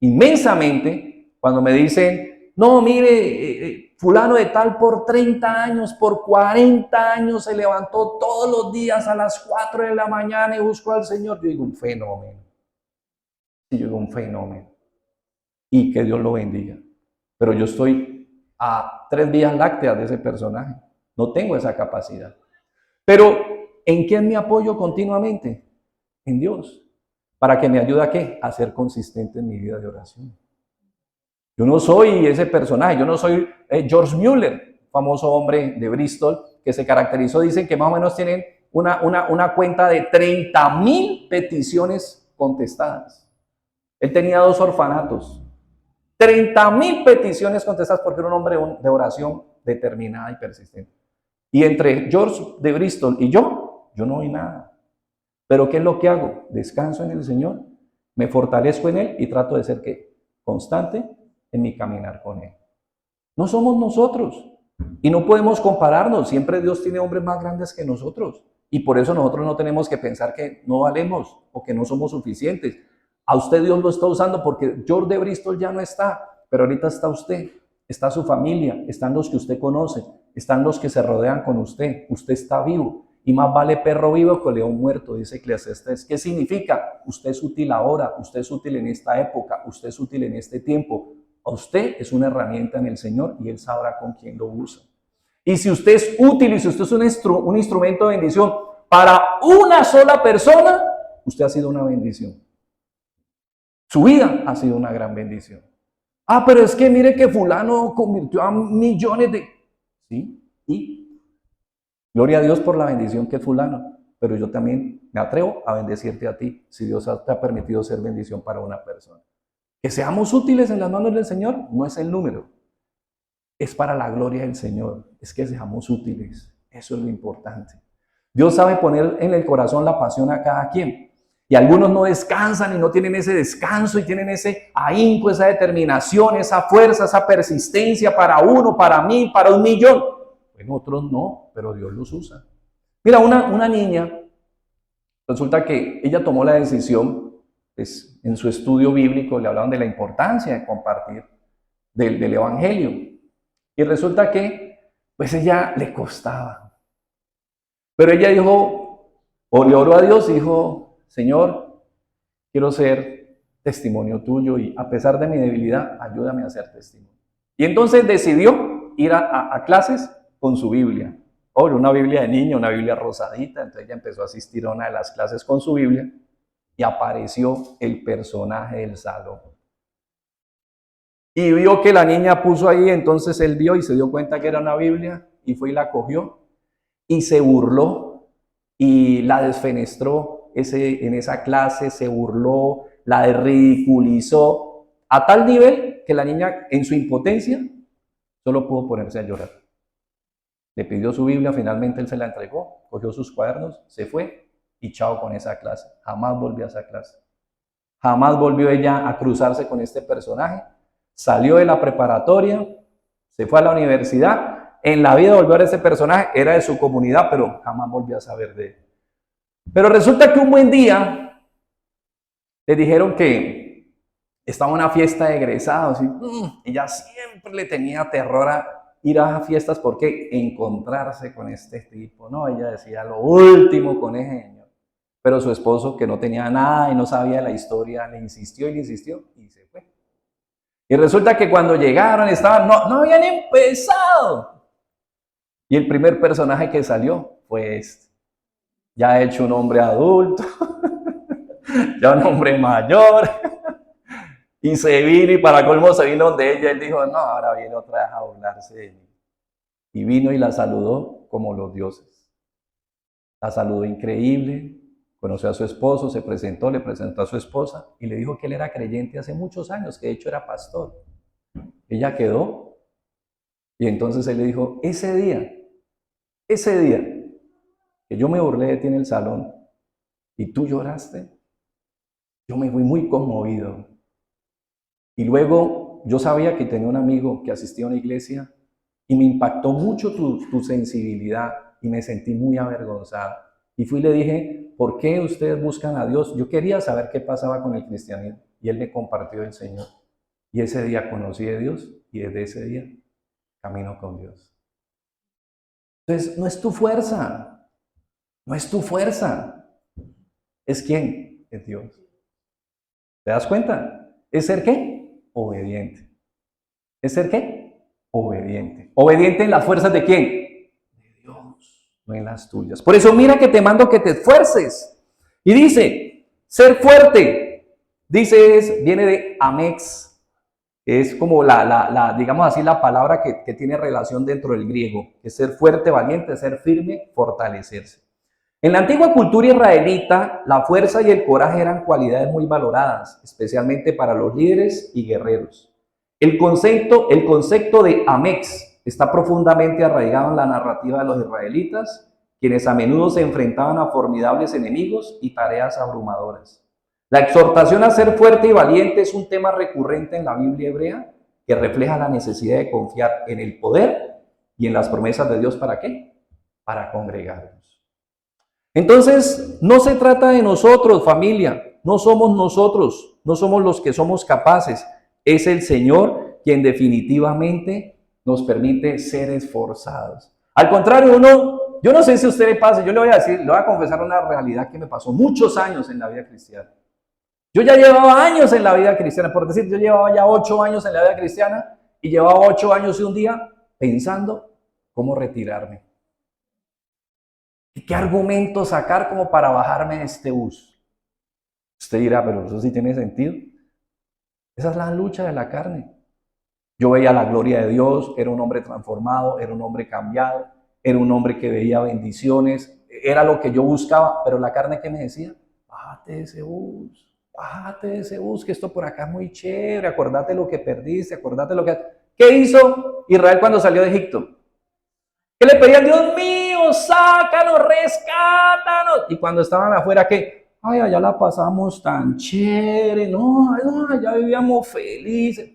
inmensamente cuando me dicen, no, mire, fulano de tal por 30 años, por 40 años se levantó todos los días a las 4 de la mañana y buscó al Señor. Yo digo, un fenómeno. Sí, yo digo, un fenómeno. Y que Dios lo bendiga. Pero yo estoy a 3 vías lácteas de ese personaje. No tengo esa capacidad. Pero, ¿en quién me apoyo continuamente? En Dios. Para que me ayude a ¿qué? A ser consistente en mi vida de oración. Yo no soy ese personaje, yo no soy George Mueller, famoso hombre de Bristol, que se caracterizó, dicen que más o menos tienen una cuenta de 30,000 peticiones contestadas. Él tenía 2 orfanatos. 30,000 peticiones contestadas porque era un hombre de oración determinada y persistente. Y entre George de Bristol y yo no oí nada. Pero ¿qué es lo que hago? Descanso en el Señor, me fortalezco en Él y trato de ser ¿qué? Constante en mi caminar con Él. No somos nosotros y no podemos compararnos. Siempre Dios tiene hombres más grandes que nosotros y por eso nosotros no tenemos que pensar que no valemos o que no somos suficientes. A usted Dios lo está usando porque George de Bristol ya no está, pero ahorita está usted, está su familia, están los que usted conoce, están los que se rodean con usted. Usted está vivo. Y más vale perro vivo que león muerto, dice Eclesiastés. ¿Qué significa? Usted es útil ahora, usted es útil en esta época, usted es útil en este tiempo. A usted es una herramienta en el Señor y Él sabrá con quién lo usa. Y si usted es útil y si usted es un instrumento de bendición para una sola persona, usted ha sido una bendición. Su vida ha sido una gran bendición. Ah, pero es que mire que fulano convirtió a millones de... ¿Sí? ¿Y? Gloria a Dios por la bendición que es fulano, pero yo también me atrevo a bendecirte a ti, si Dios te ha permitido ser bendición para una persona. Que seamos útiles en las manos del Señor no es el número, es para la gloria del Señor, es que seamos útiles, eso es lo importante. Dios sabe poner en el corazón la pasión a cada quien, y algunos no descansan y no tienen ese descanso y tienen ese ahínco, esa determinación, esa fuerza, esa persistencia para uno, para mí, para 1,000,000. En otros no, pero Dios los usa. Mira, una niña, resulta que ella tomó la decisión, pues, en su estudio bíblico le hablaban de la importancia de compartir del Evangelio. Y resulta que, pues ella le costaba. Pero ella dijo, o le oró a Dios y dijo, Señor, quiero ser testimonio tuyo y a pesar de mi debilidad, ayúdame a ser testimonio. Y entonces decidió ir a clases con su Biblia. Una Biblia de niño, una Biblia rosadita. Entonces ella empezó a asistir a una de las clases con su Biblia y apareció el personaje del salón. Y vio que la niña puso ahí, entonces él vio y se dio cuenta que era una Biblia y fue y la cogió y se burló y la desfenestró en esa clase, se burló, la ridiculizó a tal nivel que la niña en su impotencia Solo pudo ponerse a llorar. Le pidió su Biblia, finalmente él se la entregó, cogió sus cuadernos, se fue y chao con esa clase. Jamás volvió a esa clase. Jamás volvió ella a cruzarse con este personaje. Salió de la preparatoria, se fue a la universidad. En la vida volvió a ver ese personaje, era de su comunidad, pero jamás volvió a saber de él. Pero resulta que un buen día le dijeron que estaba en una fiesta de egresados y ella siempre le tenía terror a ir a fiestas porque encontrarse con este tipo, ¿no? Ella decía lo último con ese señor. Pero su esposo, que no tenía nada y no sabía la historia, le insistió y se fue. Y resulta que cuando llegaron no habían empezado. Y el primer personaje que salió fue este. Ya hecho un hombre adulto, ya un hombre mayor. Y se vino y para colmo se vino donde ella. Él dijo, no, ahora viene otra vez a burlarse de mí. Y vino y la saludó como los dioses. La saludó increíble. Conoció a su esposo, se presentó, le presentó a su esposa y le dijo que él era creyente hace muchos años, que de hecho era pastor. Ella quedó y entonces él le dijo, ese día que yo me burlé de ti en el salón y tú lloraste, yo me fui muy conmovido. Y luego yo sabía que tenía un amigo que asistía a una iglesia y me impactó mucho tu sensibilidad y me sentí muy avergonzada. Y fui y le dije, ¿por qué ustedes buscan a Dios? Yo quería saber qué pasaba con el cristianismo. Y él me compartió el Señor. Y ese día conocí a Dios y desde ese día camino con Dios. Entonces, no es tu fuerza. No es tu fuerza. ¿Es quién? Es Dios. ¿Te das cuenta? ¿Es ser qué? Obediente. ¿Es ser qué? Obediente. ¿Obediente en las fuerzas de quién? De Dios, no en las tuyas. Por eso mira que te mando que te esfuerces. Y dice, ser fuerte. Dice, viene de amex. Es como digamos así, la palabra que tiene relación dentro del griego. Que es ser fuerte, valiente, ser firme, fortalecerse. En la antigua cultura israelita, la fuerza y el coraje eran cualidades muy valoradas, especialmente para los líderes y guerreros. El concepto de amex está profundamente arraigado en la narrativa de los israelitas, quienes a menudo se enfrentaban a formidables enemigos y tareas abrumadoras. La exhortación a ser fuerte y valiente es un tema recurrente en la Biblia hebrea que refleja la necesidad de confiar en el poder y en las promesas de Dios. ¿Para qué? Para congregarnos. Entonces, no se trata de nosotros, familia, no somos nosotros, no somos los que somos capaces, es el Señor quien definitivamente nos permite ser esforzados. Al contrario, yo no sé si a usted le pasa, yo le voy a confesar una realidad que me pasó muchos años en la vida cristiana. Yo ya llevaba años en la vida cristiana, por decir, yo llevaba ya 8 años en la vida cristiana y llevaba 8 años y un día pensando cómo retirarme. ¿Y qué argumento sacar como para bajarme de este bus? Usted dirá, pero eso sí tiene sentido. Esa es la lucha de la carne. Yo veía la gloria de Dios, era un hombre transformado, era un hombre cambiado, era un hombre que veía bendiciones, era lo que yo buscaba, pero la carne, ¿qué me decía? Bájate de ese bus, que esto por acá es muy chévere, acordate lo que perdiste, acordate lo que... ¿Qué hizo Israel cuando salió de Egipto? ¿Qué le pedían? Dios mío, sácanos, rescátanos. Y cuando estaban afuera, ¿qué? Ay, allá la pasamos tan chévere, no, allá vivíamos felices.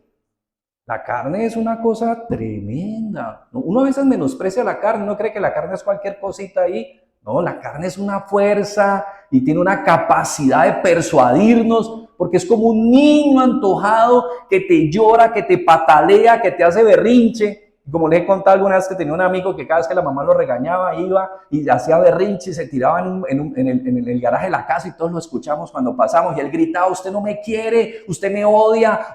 La carne es una cosa tremenda. Uno a veces menosprecia la carne, no cree que la carne es cualquier cosita ahí. No, la carne es una fuerza y tiene una capacidad de persuadirnos, porque es como un niño antojado que te llora, que te patalea, que te hace berrinche. Como les he contado alguna vez que tenía un amigo que cada vez que la mamá lo regañaba, iba y hacía berrinche y se tiraba en el garaje de la casa y todos lo escuchamos cuando pasamos. Y él gritaba, usted no me quiere, usted me odia,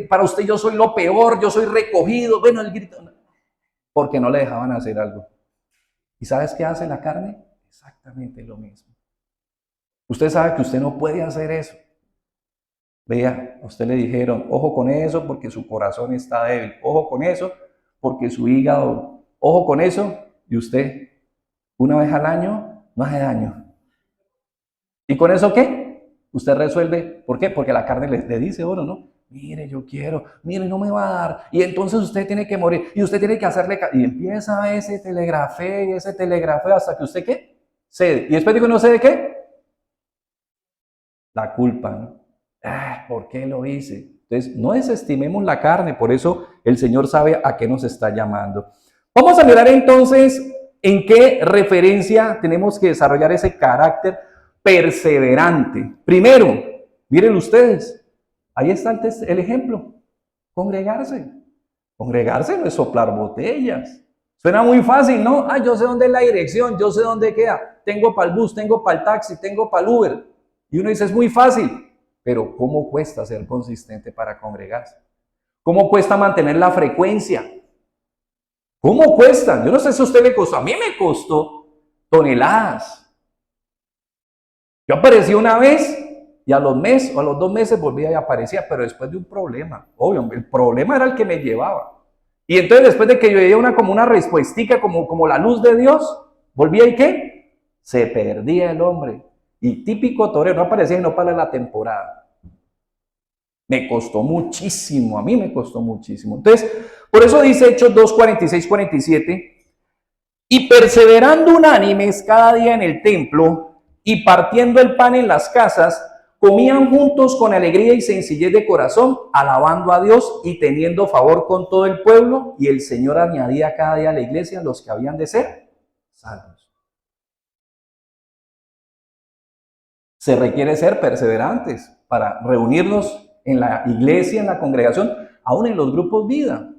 para usted yo soy lo peor, yo soy recogido. Bueno, él gritó, porque no le dejaban hacer algo. ¿Y sabes qué hace la carne? Exactamente lo mismo. Usted sabe que usted no puede hacer eso. Vea, a usted le dijeron, ojo con eso porque su corazón está débil. Ojo con eso porque su hígado, ojo con eso, y usted, una vez al año, no hace daño. ¿Y con eso qué? Usted resuelve, ¿por qué? Porque la carne le dice, bueno, ¿no? mire, yo quiero, mire, no me va a dar, y entonces usted tiene que morir, y usted tiene que hacerle, y empieza ese telegrafé hasta que usted, ¿qué? Cede. Y después digo, ¿no sé de qué? La culpa, ¿no? ¿Por qué lo hice? Entonces, no desestimemos la carne, por eso el Señor sabe a qué nos está llamando. Vamos a mirar entonces en qué referencia tenemos que desarrollar ese carácter perseverante. Primero, miren ustedes, ahí está el ejemplo, congregarse. Congregarse no es soplar botellas. Suena muy fácil, ¿no? Yo sé dónde es la dirección, yo sé dónde queda. Tengo para el bus, tengo para el taxi, tengo para el Uber. Y uno dice, es muy fácil. Pero ¿cómo cuesta ser consistente para congregarse? ¿Cómo cuesta mantener la frecuencia? ¿Cómo cuesta? Yo no sé si a usted le costó. A mí me costó toneladas. Yo aparecí una vez y a los meses o a los 2 meses volvía y aparecía, pero después de un problema. Obvio, el problema era el que me llevaba. Y entonces después de que yo veía como una respuestica, como la luz de Dios, volvía y ¿qué? Se perdía el hombre. Y típico torero, no aparecía y no para la temporada. Me costó muchísimo, a mí me costó muchísimo. Entonces, por eso dice Hechos 2, 46, 47, y perseverando unánimes cada día en el templo y partiendo el pan en las casas, comían juntos con alegría y sencillez de corazón, alabando a Dios y teniendo favor con todo el pueblo, y el Señor añadía cada día a la iglesia los que habían de ser salvos. Se requiere ser perseverantes para reunirnos en la iglesia, en la congregación, aún en los grupos vida.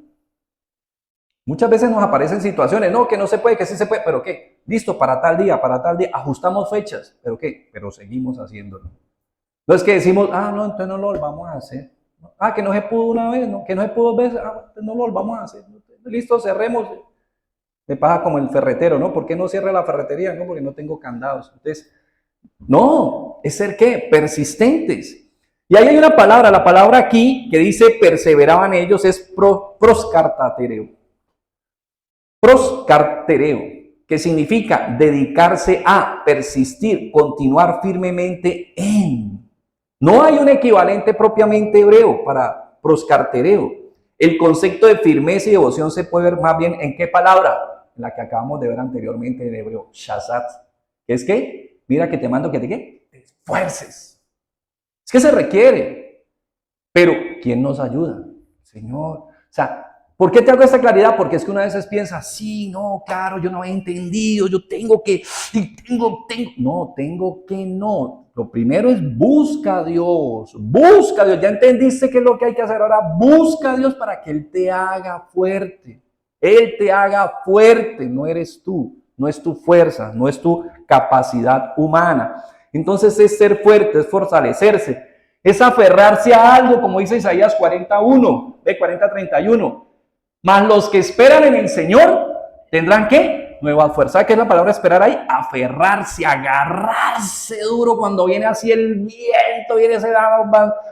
Muchas veces nos aparecen situaciones, no, que no se puede, que sí se puede, pero ¿qué? Listo, para tal día, ajustamos fechas, pero ¿qué? Pero seguimos haciéndolo. No es que decimos, no, entonces no lo volvamos a hacer. Que no se pudo una vez, ¿no? Que no se pudo 2 veces, no lo volvamos a hacer. Listo, cerremos. Me pasa como el ferretero, ¿no? ¿Por qué no cierra la ferretería? No, porque no tengo candados. Entonces, no, es ser ¿qué? Persistentes. Y ahí hay una palabra, la palabra aquí que dice perseveraban ellos es proscartatereo. Proscartereo, que significa dedicarse a, persistir, continuar firmemente en. No hay un equivalente propiamente hebreo para proscartereo. El concepto de firmeza y devoción se puede ver más bien en qué palabra, la que acabamos de ver anteriormente en hebreo, shazat. ¿Es que? Mira que te mando que te esfuerces. Es que se requiere. Pero, ¿quién nos ayuda? Señor. O sea, ¿por qué te hago esta claridad? Porque es que una vez piensa, sí, no, claro, yo no he entendido, yo tengo que, no, tengo que no. Lo primero es busca a Dios, ya entendiste qué es lo que hay que hacer ahora, busca a Dios para que Él te haga fuerte. Él te haga fuerte, no eres tú, no es tu fuerza, no es tu capacidad humana. Entonces es ser fuerte, es fortalecerse, es aferrarse a algo, como dice Isaías 41, de 40-31. Mas los que esperan en el Señor tendrán ¿qué? Nueva fuerza. ¿Qué es la palabra esperar ahí? Aferrarse, agarrarse duro cuando viene así el viento, viene ese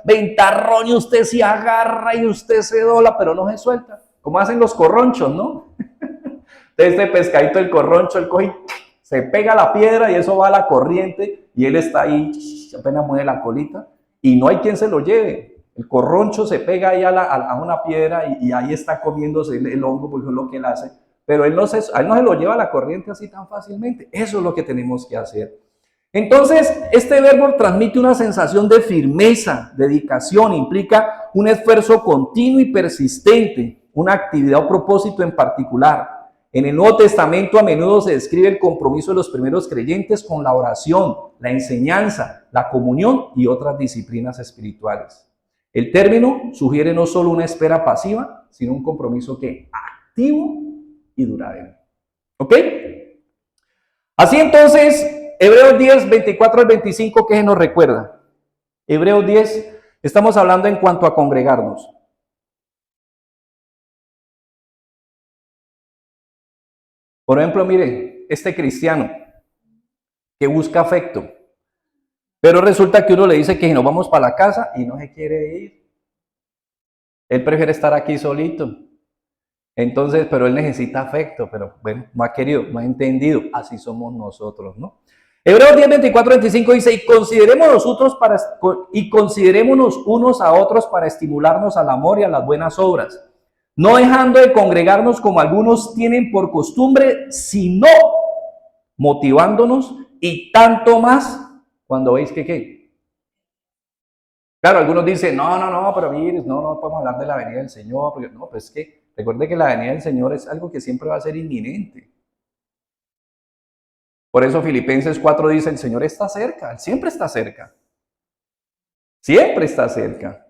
ventarrón y usted se agarra y usted se dobla, pero no se suelta. Como hacen los corronchos, ¿no? Este pescadito, el corroncho, el coge, se pega a la piedra y eso va a la corriente y él está ahí, apenas mueve la colita y no hay quien se lo lleve. El corroncho se pega ahí a una piedra y ahí está comiéndose el hongo porque es lo que él hace. Pero él no se lo lleva a la corriente así tan fácilmente. Eso es lo que tenemos que hacer. Entonces, este verbo transmite una sensación de firmeza, dedicación, implica un esfuerzo continuo y persistente, una actividad o propósito en particular. En el Nuevo Testamento a menudo se describe el compromiso de los primeros creyentes con la oración, la enseñanza, la comunión y otras disciplinas espirituales. El término sugiere no solo una espera pasiva, sino un compromiso que activo y duradero. ¿Ok? Así entonces, Hebreos 10, 24 al 25, ¿qué se nos recuerda? Hebreos 10, estamos hablando en cuanto a congregarnos. Por ejemplo, mire, este cristiano que busca afecto, pero resulta que uno le dice que nos vamos para la casa y no se quiere ir. Él prefiere estar aquí solito. Entonces, pero él necesita afecto, pero bueno, no ha querido, no ha entendido. Así somos nosotros, ¿no? Hebreos 10, 24, 25 dice, y considerémonos unos a otros para estimularnos al amor y a las buenas obras, no dejando de congregarnos como algunos tienen por costumbre, sino motivándonos y tanto más cuando veis que ¿qué? Claro, algunos dicen, no, pero mire, no podemos hablar de la venida del Señor, porque no, pues es que recuerde que la venida del Señor es algo que siempre va a ser inminente. Por eso Filipenses 4 dice, el Señor está cerca, Él siempre está cerca. Siempre está cerca.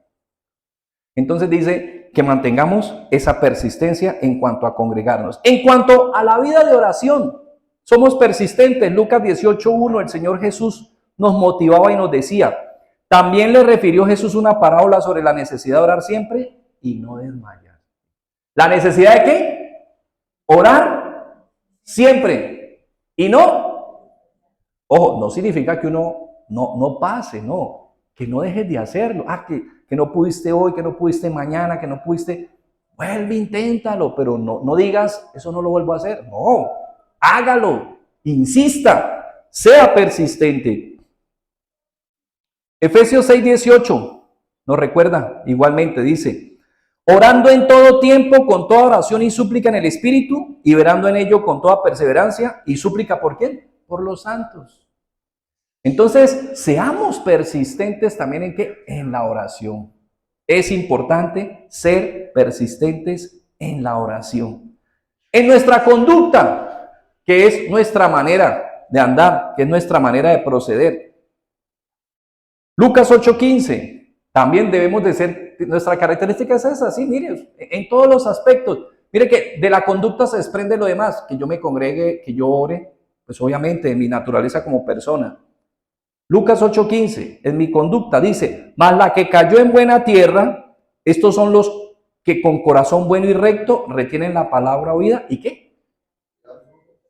Entonces dice que mantengamos esa persistencia en cuanto a congregarnos. En cuanto a la vida de oración, somos persistentes. Lucas 18:1, el Señor Jesús nos motivaba y nos decía, también le refirió Jesús una parábola sobre la necesidad de orar siempre y no desmayar. ¿La necesidad de qué? Orar siempre y no. Ojo, no significa que uno no pase, no, que no dejes de hacerlo. Que no pudiste hoy, que no pudiste mañana, que no pudiste, vuelve, inténtalo, pero no digas, eso no lo vuelvo a hacer. No, hágalo, insista, sea persistente. Efesios 6:18 nos recuerda igualmente, dice, orando en todo tiempo, con toda oración y súplica en el Espíritu, y velando en ello con toda perseverancia y súplica, ¿por quién? Por los santos. Entonces, seamos persistentes también en ¿qué? En la oración. Es importante ser persistentes en la oración. En nuestra conducta, que es nuestra manera de andar, que es nuestra manera de proceder. Lucas 8:15, también debemos de ser, nuestra característica es esa, sí, mire, en todos los aspectos. Mire que de la conducta se desprende lo demás, que yo me congregue, que yo ore, pues obviamente de mi naturaleza como persona. Lucas 8:15, en mi conducta dice, mas la que cayó en buena tierra, estos son los que con corazón bueno y recto retienen la palabra oída, ¿y qué?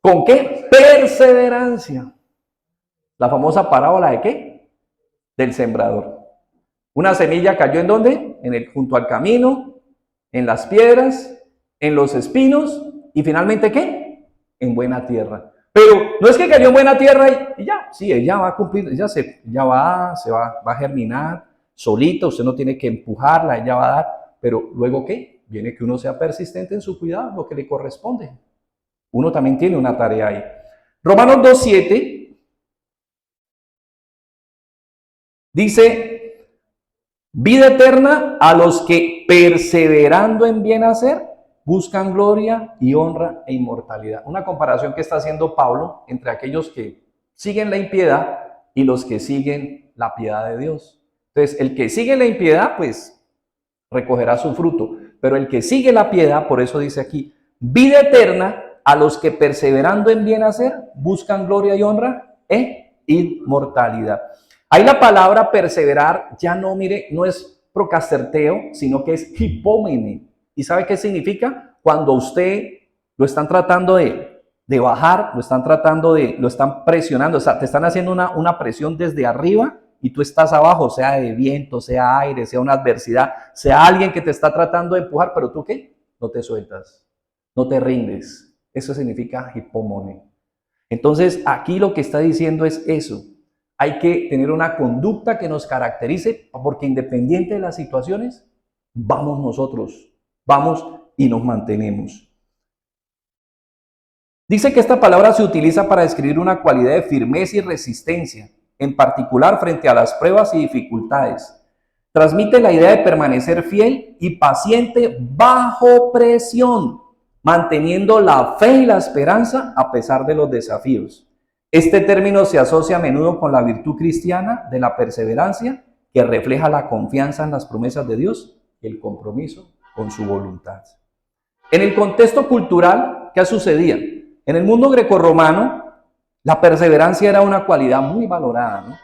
¿Con qué? Perseverancia. La famosa parábola de ¿qué? Del sembrador. Una semilla cayó ¿en dónde? Junto al camino, en las piedras, en los espinos, y finalmente ¿qué? En buena tierra. Pero no es que cayó en buena tierra y ya, sí, ella va a cumplir, ella va a germinar solita, usted no tiene que empujarla, ella va a dar, pero luego ¿qué? Viene que uno sea persistente en su cuidado, lo que le corresponde. Uno también tiene una tarea ahí. Romanos 2:7 dice, vida eterna a los que perseverando en bien hacer, buscan gloria y honra e inmortalidad. Una comparación que está haciendo Pablo entre aquellos que siguen la impiedad y los que siguen la piedad de Dios. Entonces, el que sigue la impiedad, pues, recogerá su fruto. Pero el que sigue la piedad, por eso dice aquí, vida eterna a los que perseverando en bien hacer, buscan gloria y honra e inmortalidad. Ahí la palabra perseverar ya no, mire, no es procasterteo, sino que es hipómene. ¿Y sabe qué significa? Cuando usted lo están tratando de bajar, lo están presionando, o sea, te están haciendo una presión desde arriba y tú estás abajo, sea de viento, sea aire, sea una adversidad, sea alguien que te está tratando de empujar, pero tú ¿qué? No te sueltas, no te rindes. Eso significa hipómone. Entonces, aquí lo que está diciendo es eso. Hay que tener una conducta que nos caracterice, porque independiente de las situaciones, vamos nosotros. Vamos y nos mantenemos. Dice que esta palabra se utiliza para describir una cualidad de firmeza y resistencia, en particular frente a las pruebas y dificultades. Transmite la idea de permanecer fiel y paciente bajo presión, manteniendo la fe y la esperanza a pesar de los desafíos. Este término se asocia a menudo con la virtud cristiana de la perseverancia, que refleja la confianza en las promesas de Dios y el compromiso con su voluntad. En el contexto cultural, ¿qué sucedía? En el mundo grecorromano, la perseverancia era una cualidad muy valorada, ¿no?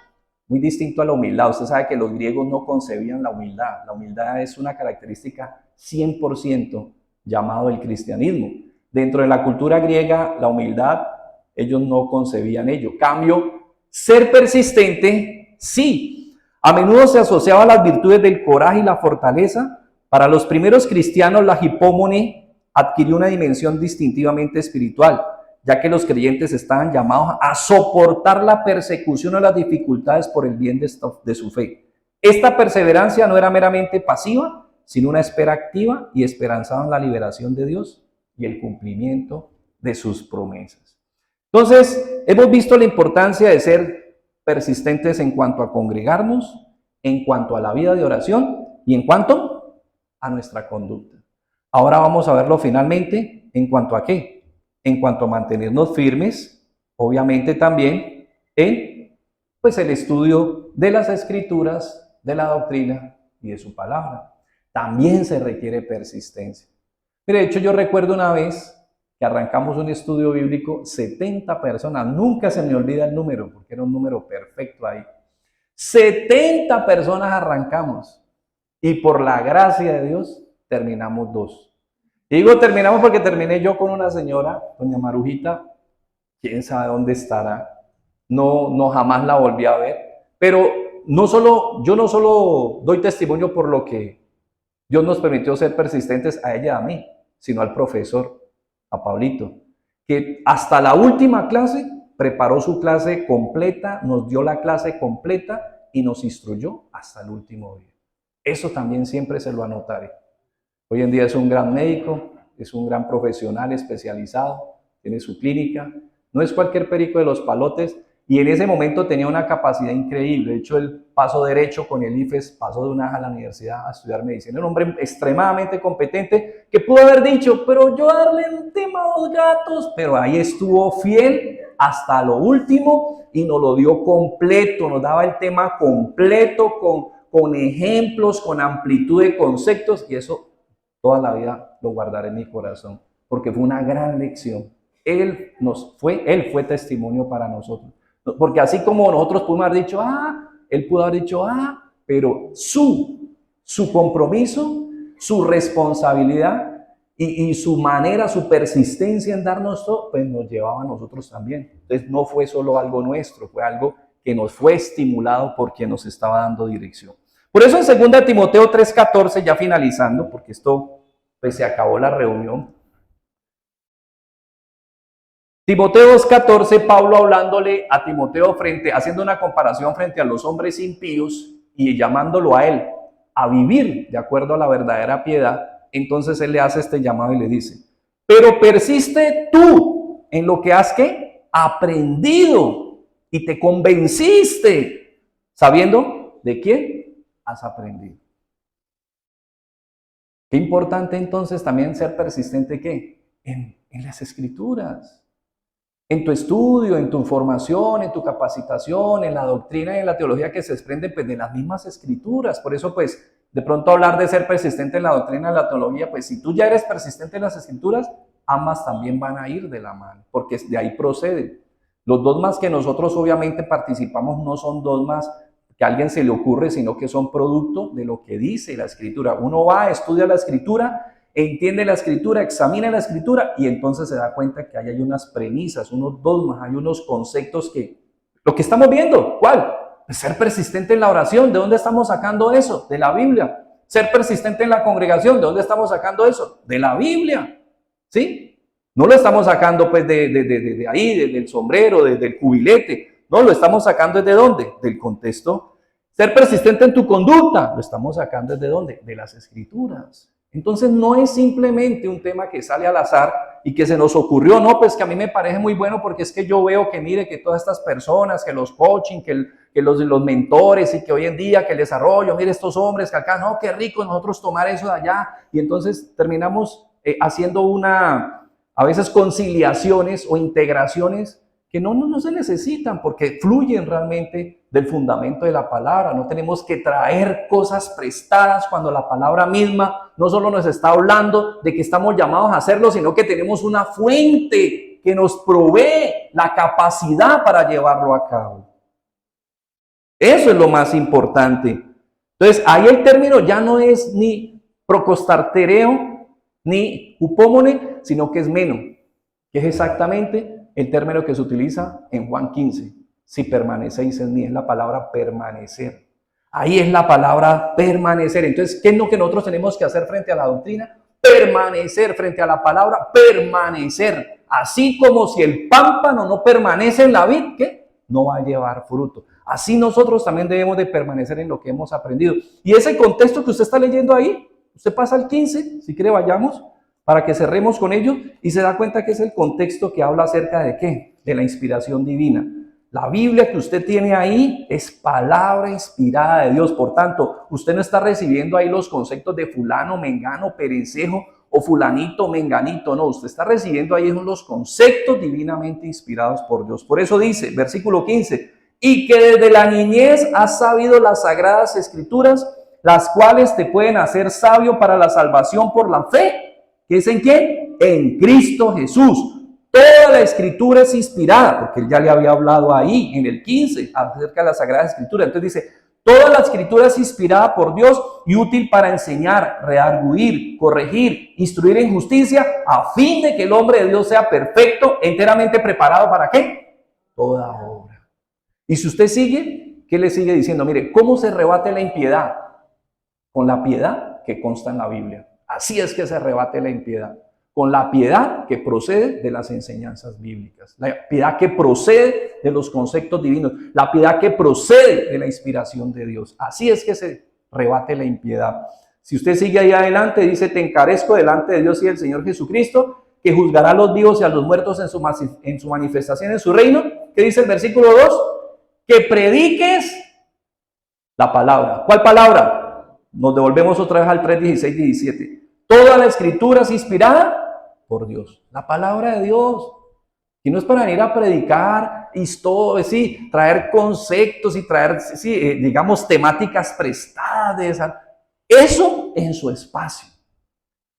Muy distinto a la humildad. Usted sabe que los griegos no concebían la humildad. La humildad es una característica 100% llamado el cristianismo. Dentro de la cultura griega, la humildad, ellos no concebían ello. Cambio, ser persistente, sí. A menudo se asociaba a las virtudes del coraje y la fortaleza. Para los primeros cristianos, la hipómone adquirió una dimensión distintivamente espiritual. ya que los creyentes estaban llamados a soportar la persecución o las dificultades por el bien de su fe. Esta perseverancia no era meramente pasiva, sino una espera activa y esperanzada en la liberación de Dios y el cumplimiento de sus promesas. Entonces, hemos visto la importancia de ser persistentes en cuanto a congregarnos, en cuanto a la vida de oración y en cuanto a nuestra conducta. Ahora vamos a verlo finalmente en cuanto a qué. En cuanto a mantenernos firmes, obviamente también en el estudio de las Escrituras, de la doctrina y de su palabra. También se requiere persistencia. De hecho, yo recuerdo una vez que arrancamos un estudio bíblico, 70 personas, nunca se me olvida el número, porque era un número perfecto ahí. 70 personas arrancamos y por la gracia de Dios terminamos 2. Y digo terminamos porque terminé yo con una señora, doña Marujita, quién sabe dónde estará, no jamás la volví a ver, pero yo no solo doy testimonio por lo que Dios nos permitió ser persistentes a ella y a mí, sino al profesor, a Pablito, que hasta la última clase preparó su clase completa, nos dio la clase completa y nos instruyó hasta el último día. Eso también siempre se lo anotaré. Hoy en día es un gran médico, es un gran profesional especializado, tiene su clínica, no es cualquier perico de los palotes y en ese momento tenía una capacidad increíble. De hecho, él pasó derecho con el IFES, pasó de UNAJ a la universidad a estudiar medicina. Era un hombre extremadamente competente que pudo haber dicho, pero yo darle un tema a 2 gatos, pero ahí estuvo fiel hasta lo último y nos lo dio completo, nos daba el tema completo con ejemplos, con amplitud de conceptos y eso toda la vida lo guardaré en mi corazón, porque fue una gran lección. Él fue testimonio para nosotros. Porque así como nosotros pudimos haber dicho, él pudo haber dicho, pero su compromiso, su responsabilidad y su manera, su persistencia en darnos todo, pues nos llevaba a nosotros también. Entonces no fue solo algo nuestro, fue algo que nos fue estimulado por quien nos estaba dando dirección. Por eso en 2 Timoteo 3:14, ya finalizando, porque esto pues se acabó la reunión. Timoteo 2:14, Pablo hablándole a Timoteo haciendo una comparación frente a los hombres impíos y llamándolo a él a vivir de acuerdo a la verdadera piedad. Entonces él le hace este llamado y le dice, pero persiste tú en lo que has ¿qué? Aprendido y te convenciste, sabiendo de quién has aprendido. Qué importante entonces también ser persistente ¿qué? En las Escrituras. En tu estudio, en tu formación, en tu capacitación, en la doctrina y en la teología que se desprende pues, de las mismas Escrituras. Por eso, pues, de pronto hablar de ser persistente en la doctrina y la teología, pues si tú ya eres persistente en las Escrituras, ambas también van a ir de la mano, porque de ahí proceden. Los dogmas que nosotros obviamente participamos no son dogmas que a alguien se le ocurre, sino que son producto de lo que dice la Escritura. Uno va, estudia la Escritura, entiende la Escritura, examina la Escritura y entonces se da cuenta que hay unas premisas, unos dogmas, hay unos conceptos que, lo que estamos viendo, ¿cuál? Pues ser persistente en la oración, ¿de dónde estamos sacando eso? De la Biblia. Ser persistente en la congregación, ¿de dónde estamos sacando eso? De la Biblia, ¿sí? No lo estamos sacando pues de ahí, del sombrero, del cubilete, no, lo estamos sacando ¿desde dónde? Del contexto. Ser persistente en tu conducta, lo estamos sacando ¿desde dónde? De las Escrituras. Entonces no es simplemente un tema que sale al azar y que se nos ocurrió, no, pues que a mí me parece muy bueno porque es que yo veo que mire que todas estas personas, que los coaching, que los mentores y que hoy en día que el desarrollo, mire estos hombres que acá, no, qué rico nosotros tomar eso de allá y entonces terminamos haciendo a veces conciliaciones o integraciones que no se necesitan porque fluyen realmente del fundamento de la palabra. No tenemos que traer cosas prestadas cuando la palabra misma no solo nos está hablando de que estamos llamados a hacerlo, sino que tenemos una fuente que nos provee la capacidad para llevarlo a cabo. Eso es lo más importante. Entonces, ahí el término ya no es ni procostartereo, ni upómone, sino que es meno, que es exactamente el término que se utiliza en Juan 15. Si permanecéis en mí, es la palabra permanecer. Ahí es la palabra permanecer. Entonces, ¿qué es lo que nosotros tenemos que hacer frente a la doctrina? Permanecer frente a la palabra, permanecer. así como si el pámpano no permanece en la vid, ¿qué? No va a llevar fruto. Así nosotros también debemos de permanecer en lo que hemos aprendido. Y ese contexto que usted está leyendo ahí, usted pasa al 15, si quiere vayamos, para que cerremos con ello, y se da cuenta que es el contexto que habla acerca de ¿qué? De la inspiración divina. La Biblia que usted tiene ahí es palabra inspirada de Dios. Por tanto, usted no está recibiendo ahí los conceptos de fulano, mengano, perencejo o fulanito, menganito. No, usted está recibiendo ahí los conceptos divinamente inspirados por Dios. Por eso dice, versículo 15, y que desde la niñez has sabido las sagradas escrituras, las cuales te pueden hacer sabio para la salvación por la fe. ¿Qué es en quién? En Cristo Jesús. Toda la escritura es inspirada, porque él ya le había hablado ahí en el 15 acerca de la Sagrada Escritura. Entonces dice, toda la escritura es inspirada por Dios y útil para enseñar, redarguir, corregir, instruir en justicia, a fin de que el hombre de Dios sea perfecto, enteramente preparado ¿para qué? Toda obra. Y si usted sigue, ¿qué le sigue diciendo? Mire, ¿cómo se rebate la impiedad? Con la piedad que consta en la Biblia. Así es que se rebate la impiedad. Con la piedad que procede de las enseñanzas bíblicas. La piedad que procede de los conceptos divinos. La piedad que procede de la inspiración de Dios. Así es que se rebate la impiedad. Si usted sigue ahí adelante, dice, te encarezco delante de Dios y del Señor Jesucristo, que juzgará a los vivos y a los muertos en su manifestación en su reino. ¿Qué dice el versículo 2? Que prediques la palabra. ¿Cuál palabra? Nos devolvemos otra vez al 3, 16, 17. Toda la escritura es inspirada por Dios. La palabra de Dios. Y no es para venir a predicar historias, sí, traer conceptos y traer, sí, digamos, temáticas prestadas de esa. Eso en su espacio.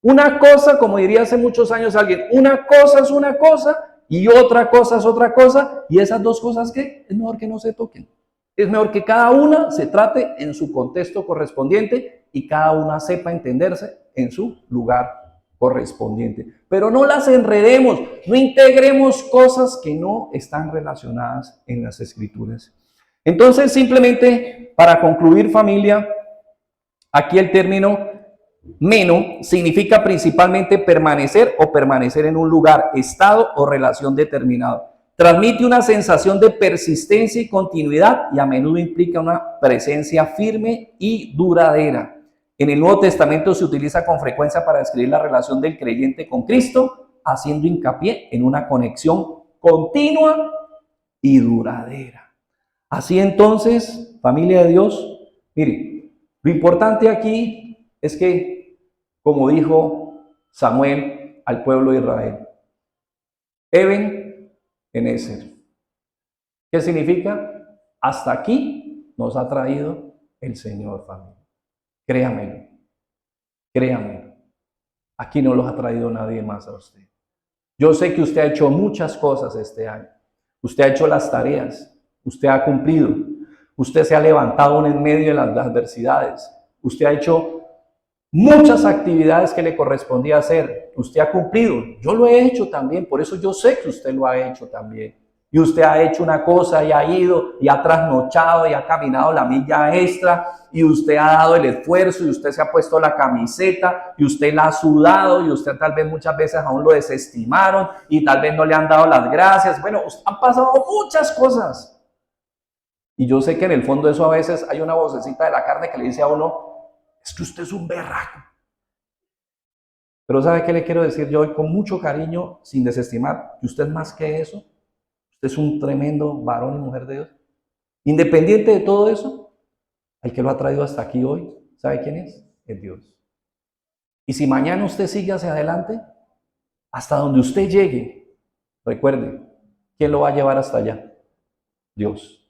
Una cosa, como diría hace muchos años alguien, una cosa es una cosa y otra cosa es otra cosa. Y esas dos cosas, ¿qué? Es mejor que no se toquen. Es mejor que cada una se trate en su contexto correspondiente y cada una sepa entenderse en su lugar correspondiente. Pero no las enredemos, no integremos cosas que no están relacionadas en las Escrituras. Entonces, simplemente para concluir, familia, aquí el término meno significa principalmente permanecer o permanecer en un lugar, estado o relación determinado. Transmite una sensación de persistencia y continuidad y a menudo implica una presencia firme y duradera. En el Nuevo Testamento se utiliza con frecuencia para describir la relación del creyente con Cristo, haciendo hincapié en una conexión continua y duradera. Así entonces, familia de Dios, mire, lo importante aquí es que, como dijo Samuel al pueblo de Israel, Eben Enezer. ¿Qué significa? Hasta aquí nos ha traído el Señor, familia. Créamelo, créamelo. Aquí no los ha traído nadie más a usted. Yo sé que usted ha hecho muchas cosas este año. Usted ha hecho las tareas. Usted ha cumplido. Usted se ha levantado en medio de las adversidades. Usted ha hecho muchas actividades que le correspondía hacer. Usted ha cumplido. Yo lo he hecho también. Por eso yo sé que usted lo ha hecho también. Y usted ha hecho una cosa y ha ido y ha trasnochado y ha caminado la milla extra y usted ha dado el esfuerzo y usted se ha puesto la camiseta y usted la ha sudado y usted tal vez muchas veces aún lo desestimaron y tal vez no le han dado las gracias. Bueno, han pasado muchas cosas. Y yo sé que en el fondo de eso a veces hay una vocecita de la carne que le dice a uno, es que usted es un berraco. Pero ¿sabe qué le quiero decir yo hoy con mucho cariño, sin desestimar? Que usted es más que eso. Usted es un tremendo varón y mujer de Dios. Independiente de todo eso, el que lo ha traído hasta aquí hoy, ¿sabe quién es? Es Dios. Y si mañana usted sigue hacia adelante, hasta donde usted llegue, recuerde, ¿quién lo va a llevar hasta allá? Dios.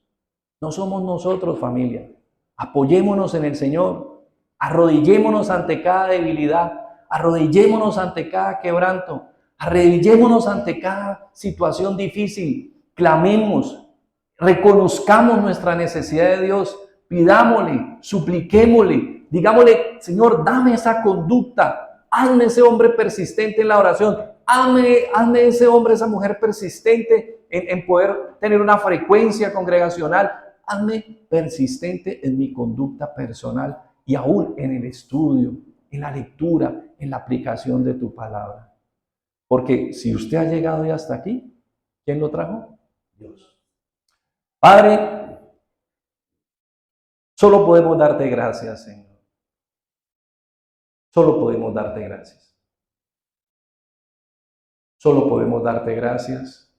No somos nosotros, familia. Apoyémonos en el Señor. Arrodillémonos ante cada debilidad. Arrodillémonos ante cada quebranto. Arrodillémonos ante cada situación difícil. Clamemos, reconozcamos nuestra necesidad de Dios, pidámosle, supliquémosle, digámosle, Señor, dame esa conducta, hazme ese hombre persistente en la oración, hazme ese hombre, esa mujer persistente en poder tener una frecuencia congregacional, hazme persistente en mi conducta personal y aún en el estudio, en la lectura, en la aplicación de tu palabra. Porque si usted ha llegado ya hasta aquí, ¿quién lo trajo? Dios. Padre, solo podemos darte gracias, Señor. Solo podemos darte gracias. Solo podemos darte gracias.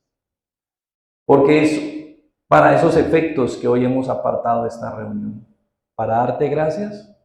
Porque es para esos efectos que hoy hemos apartado esta reunión. Para darte gracias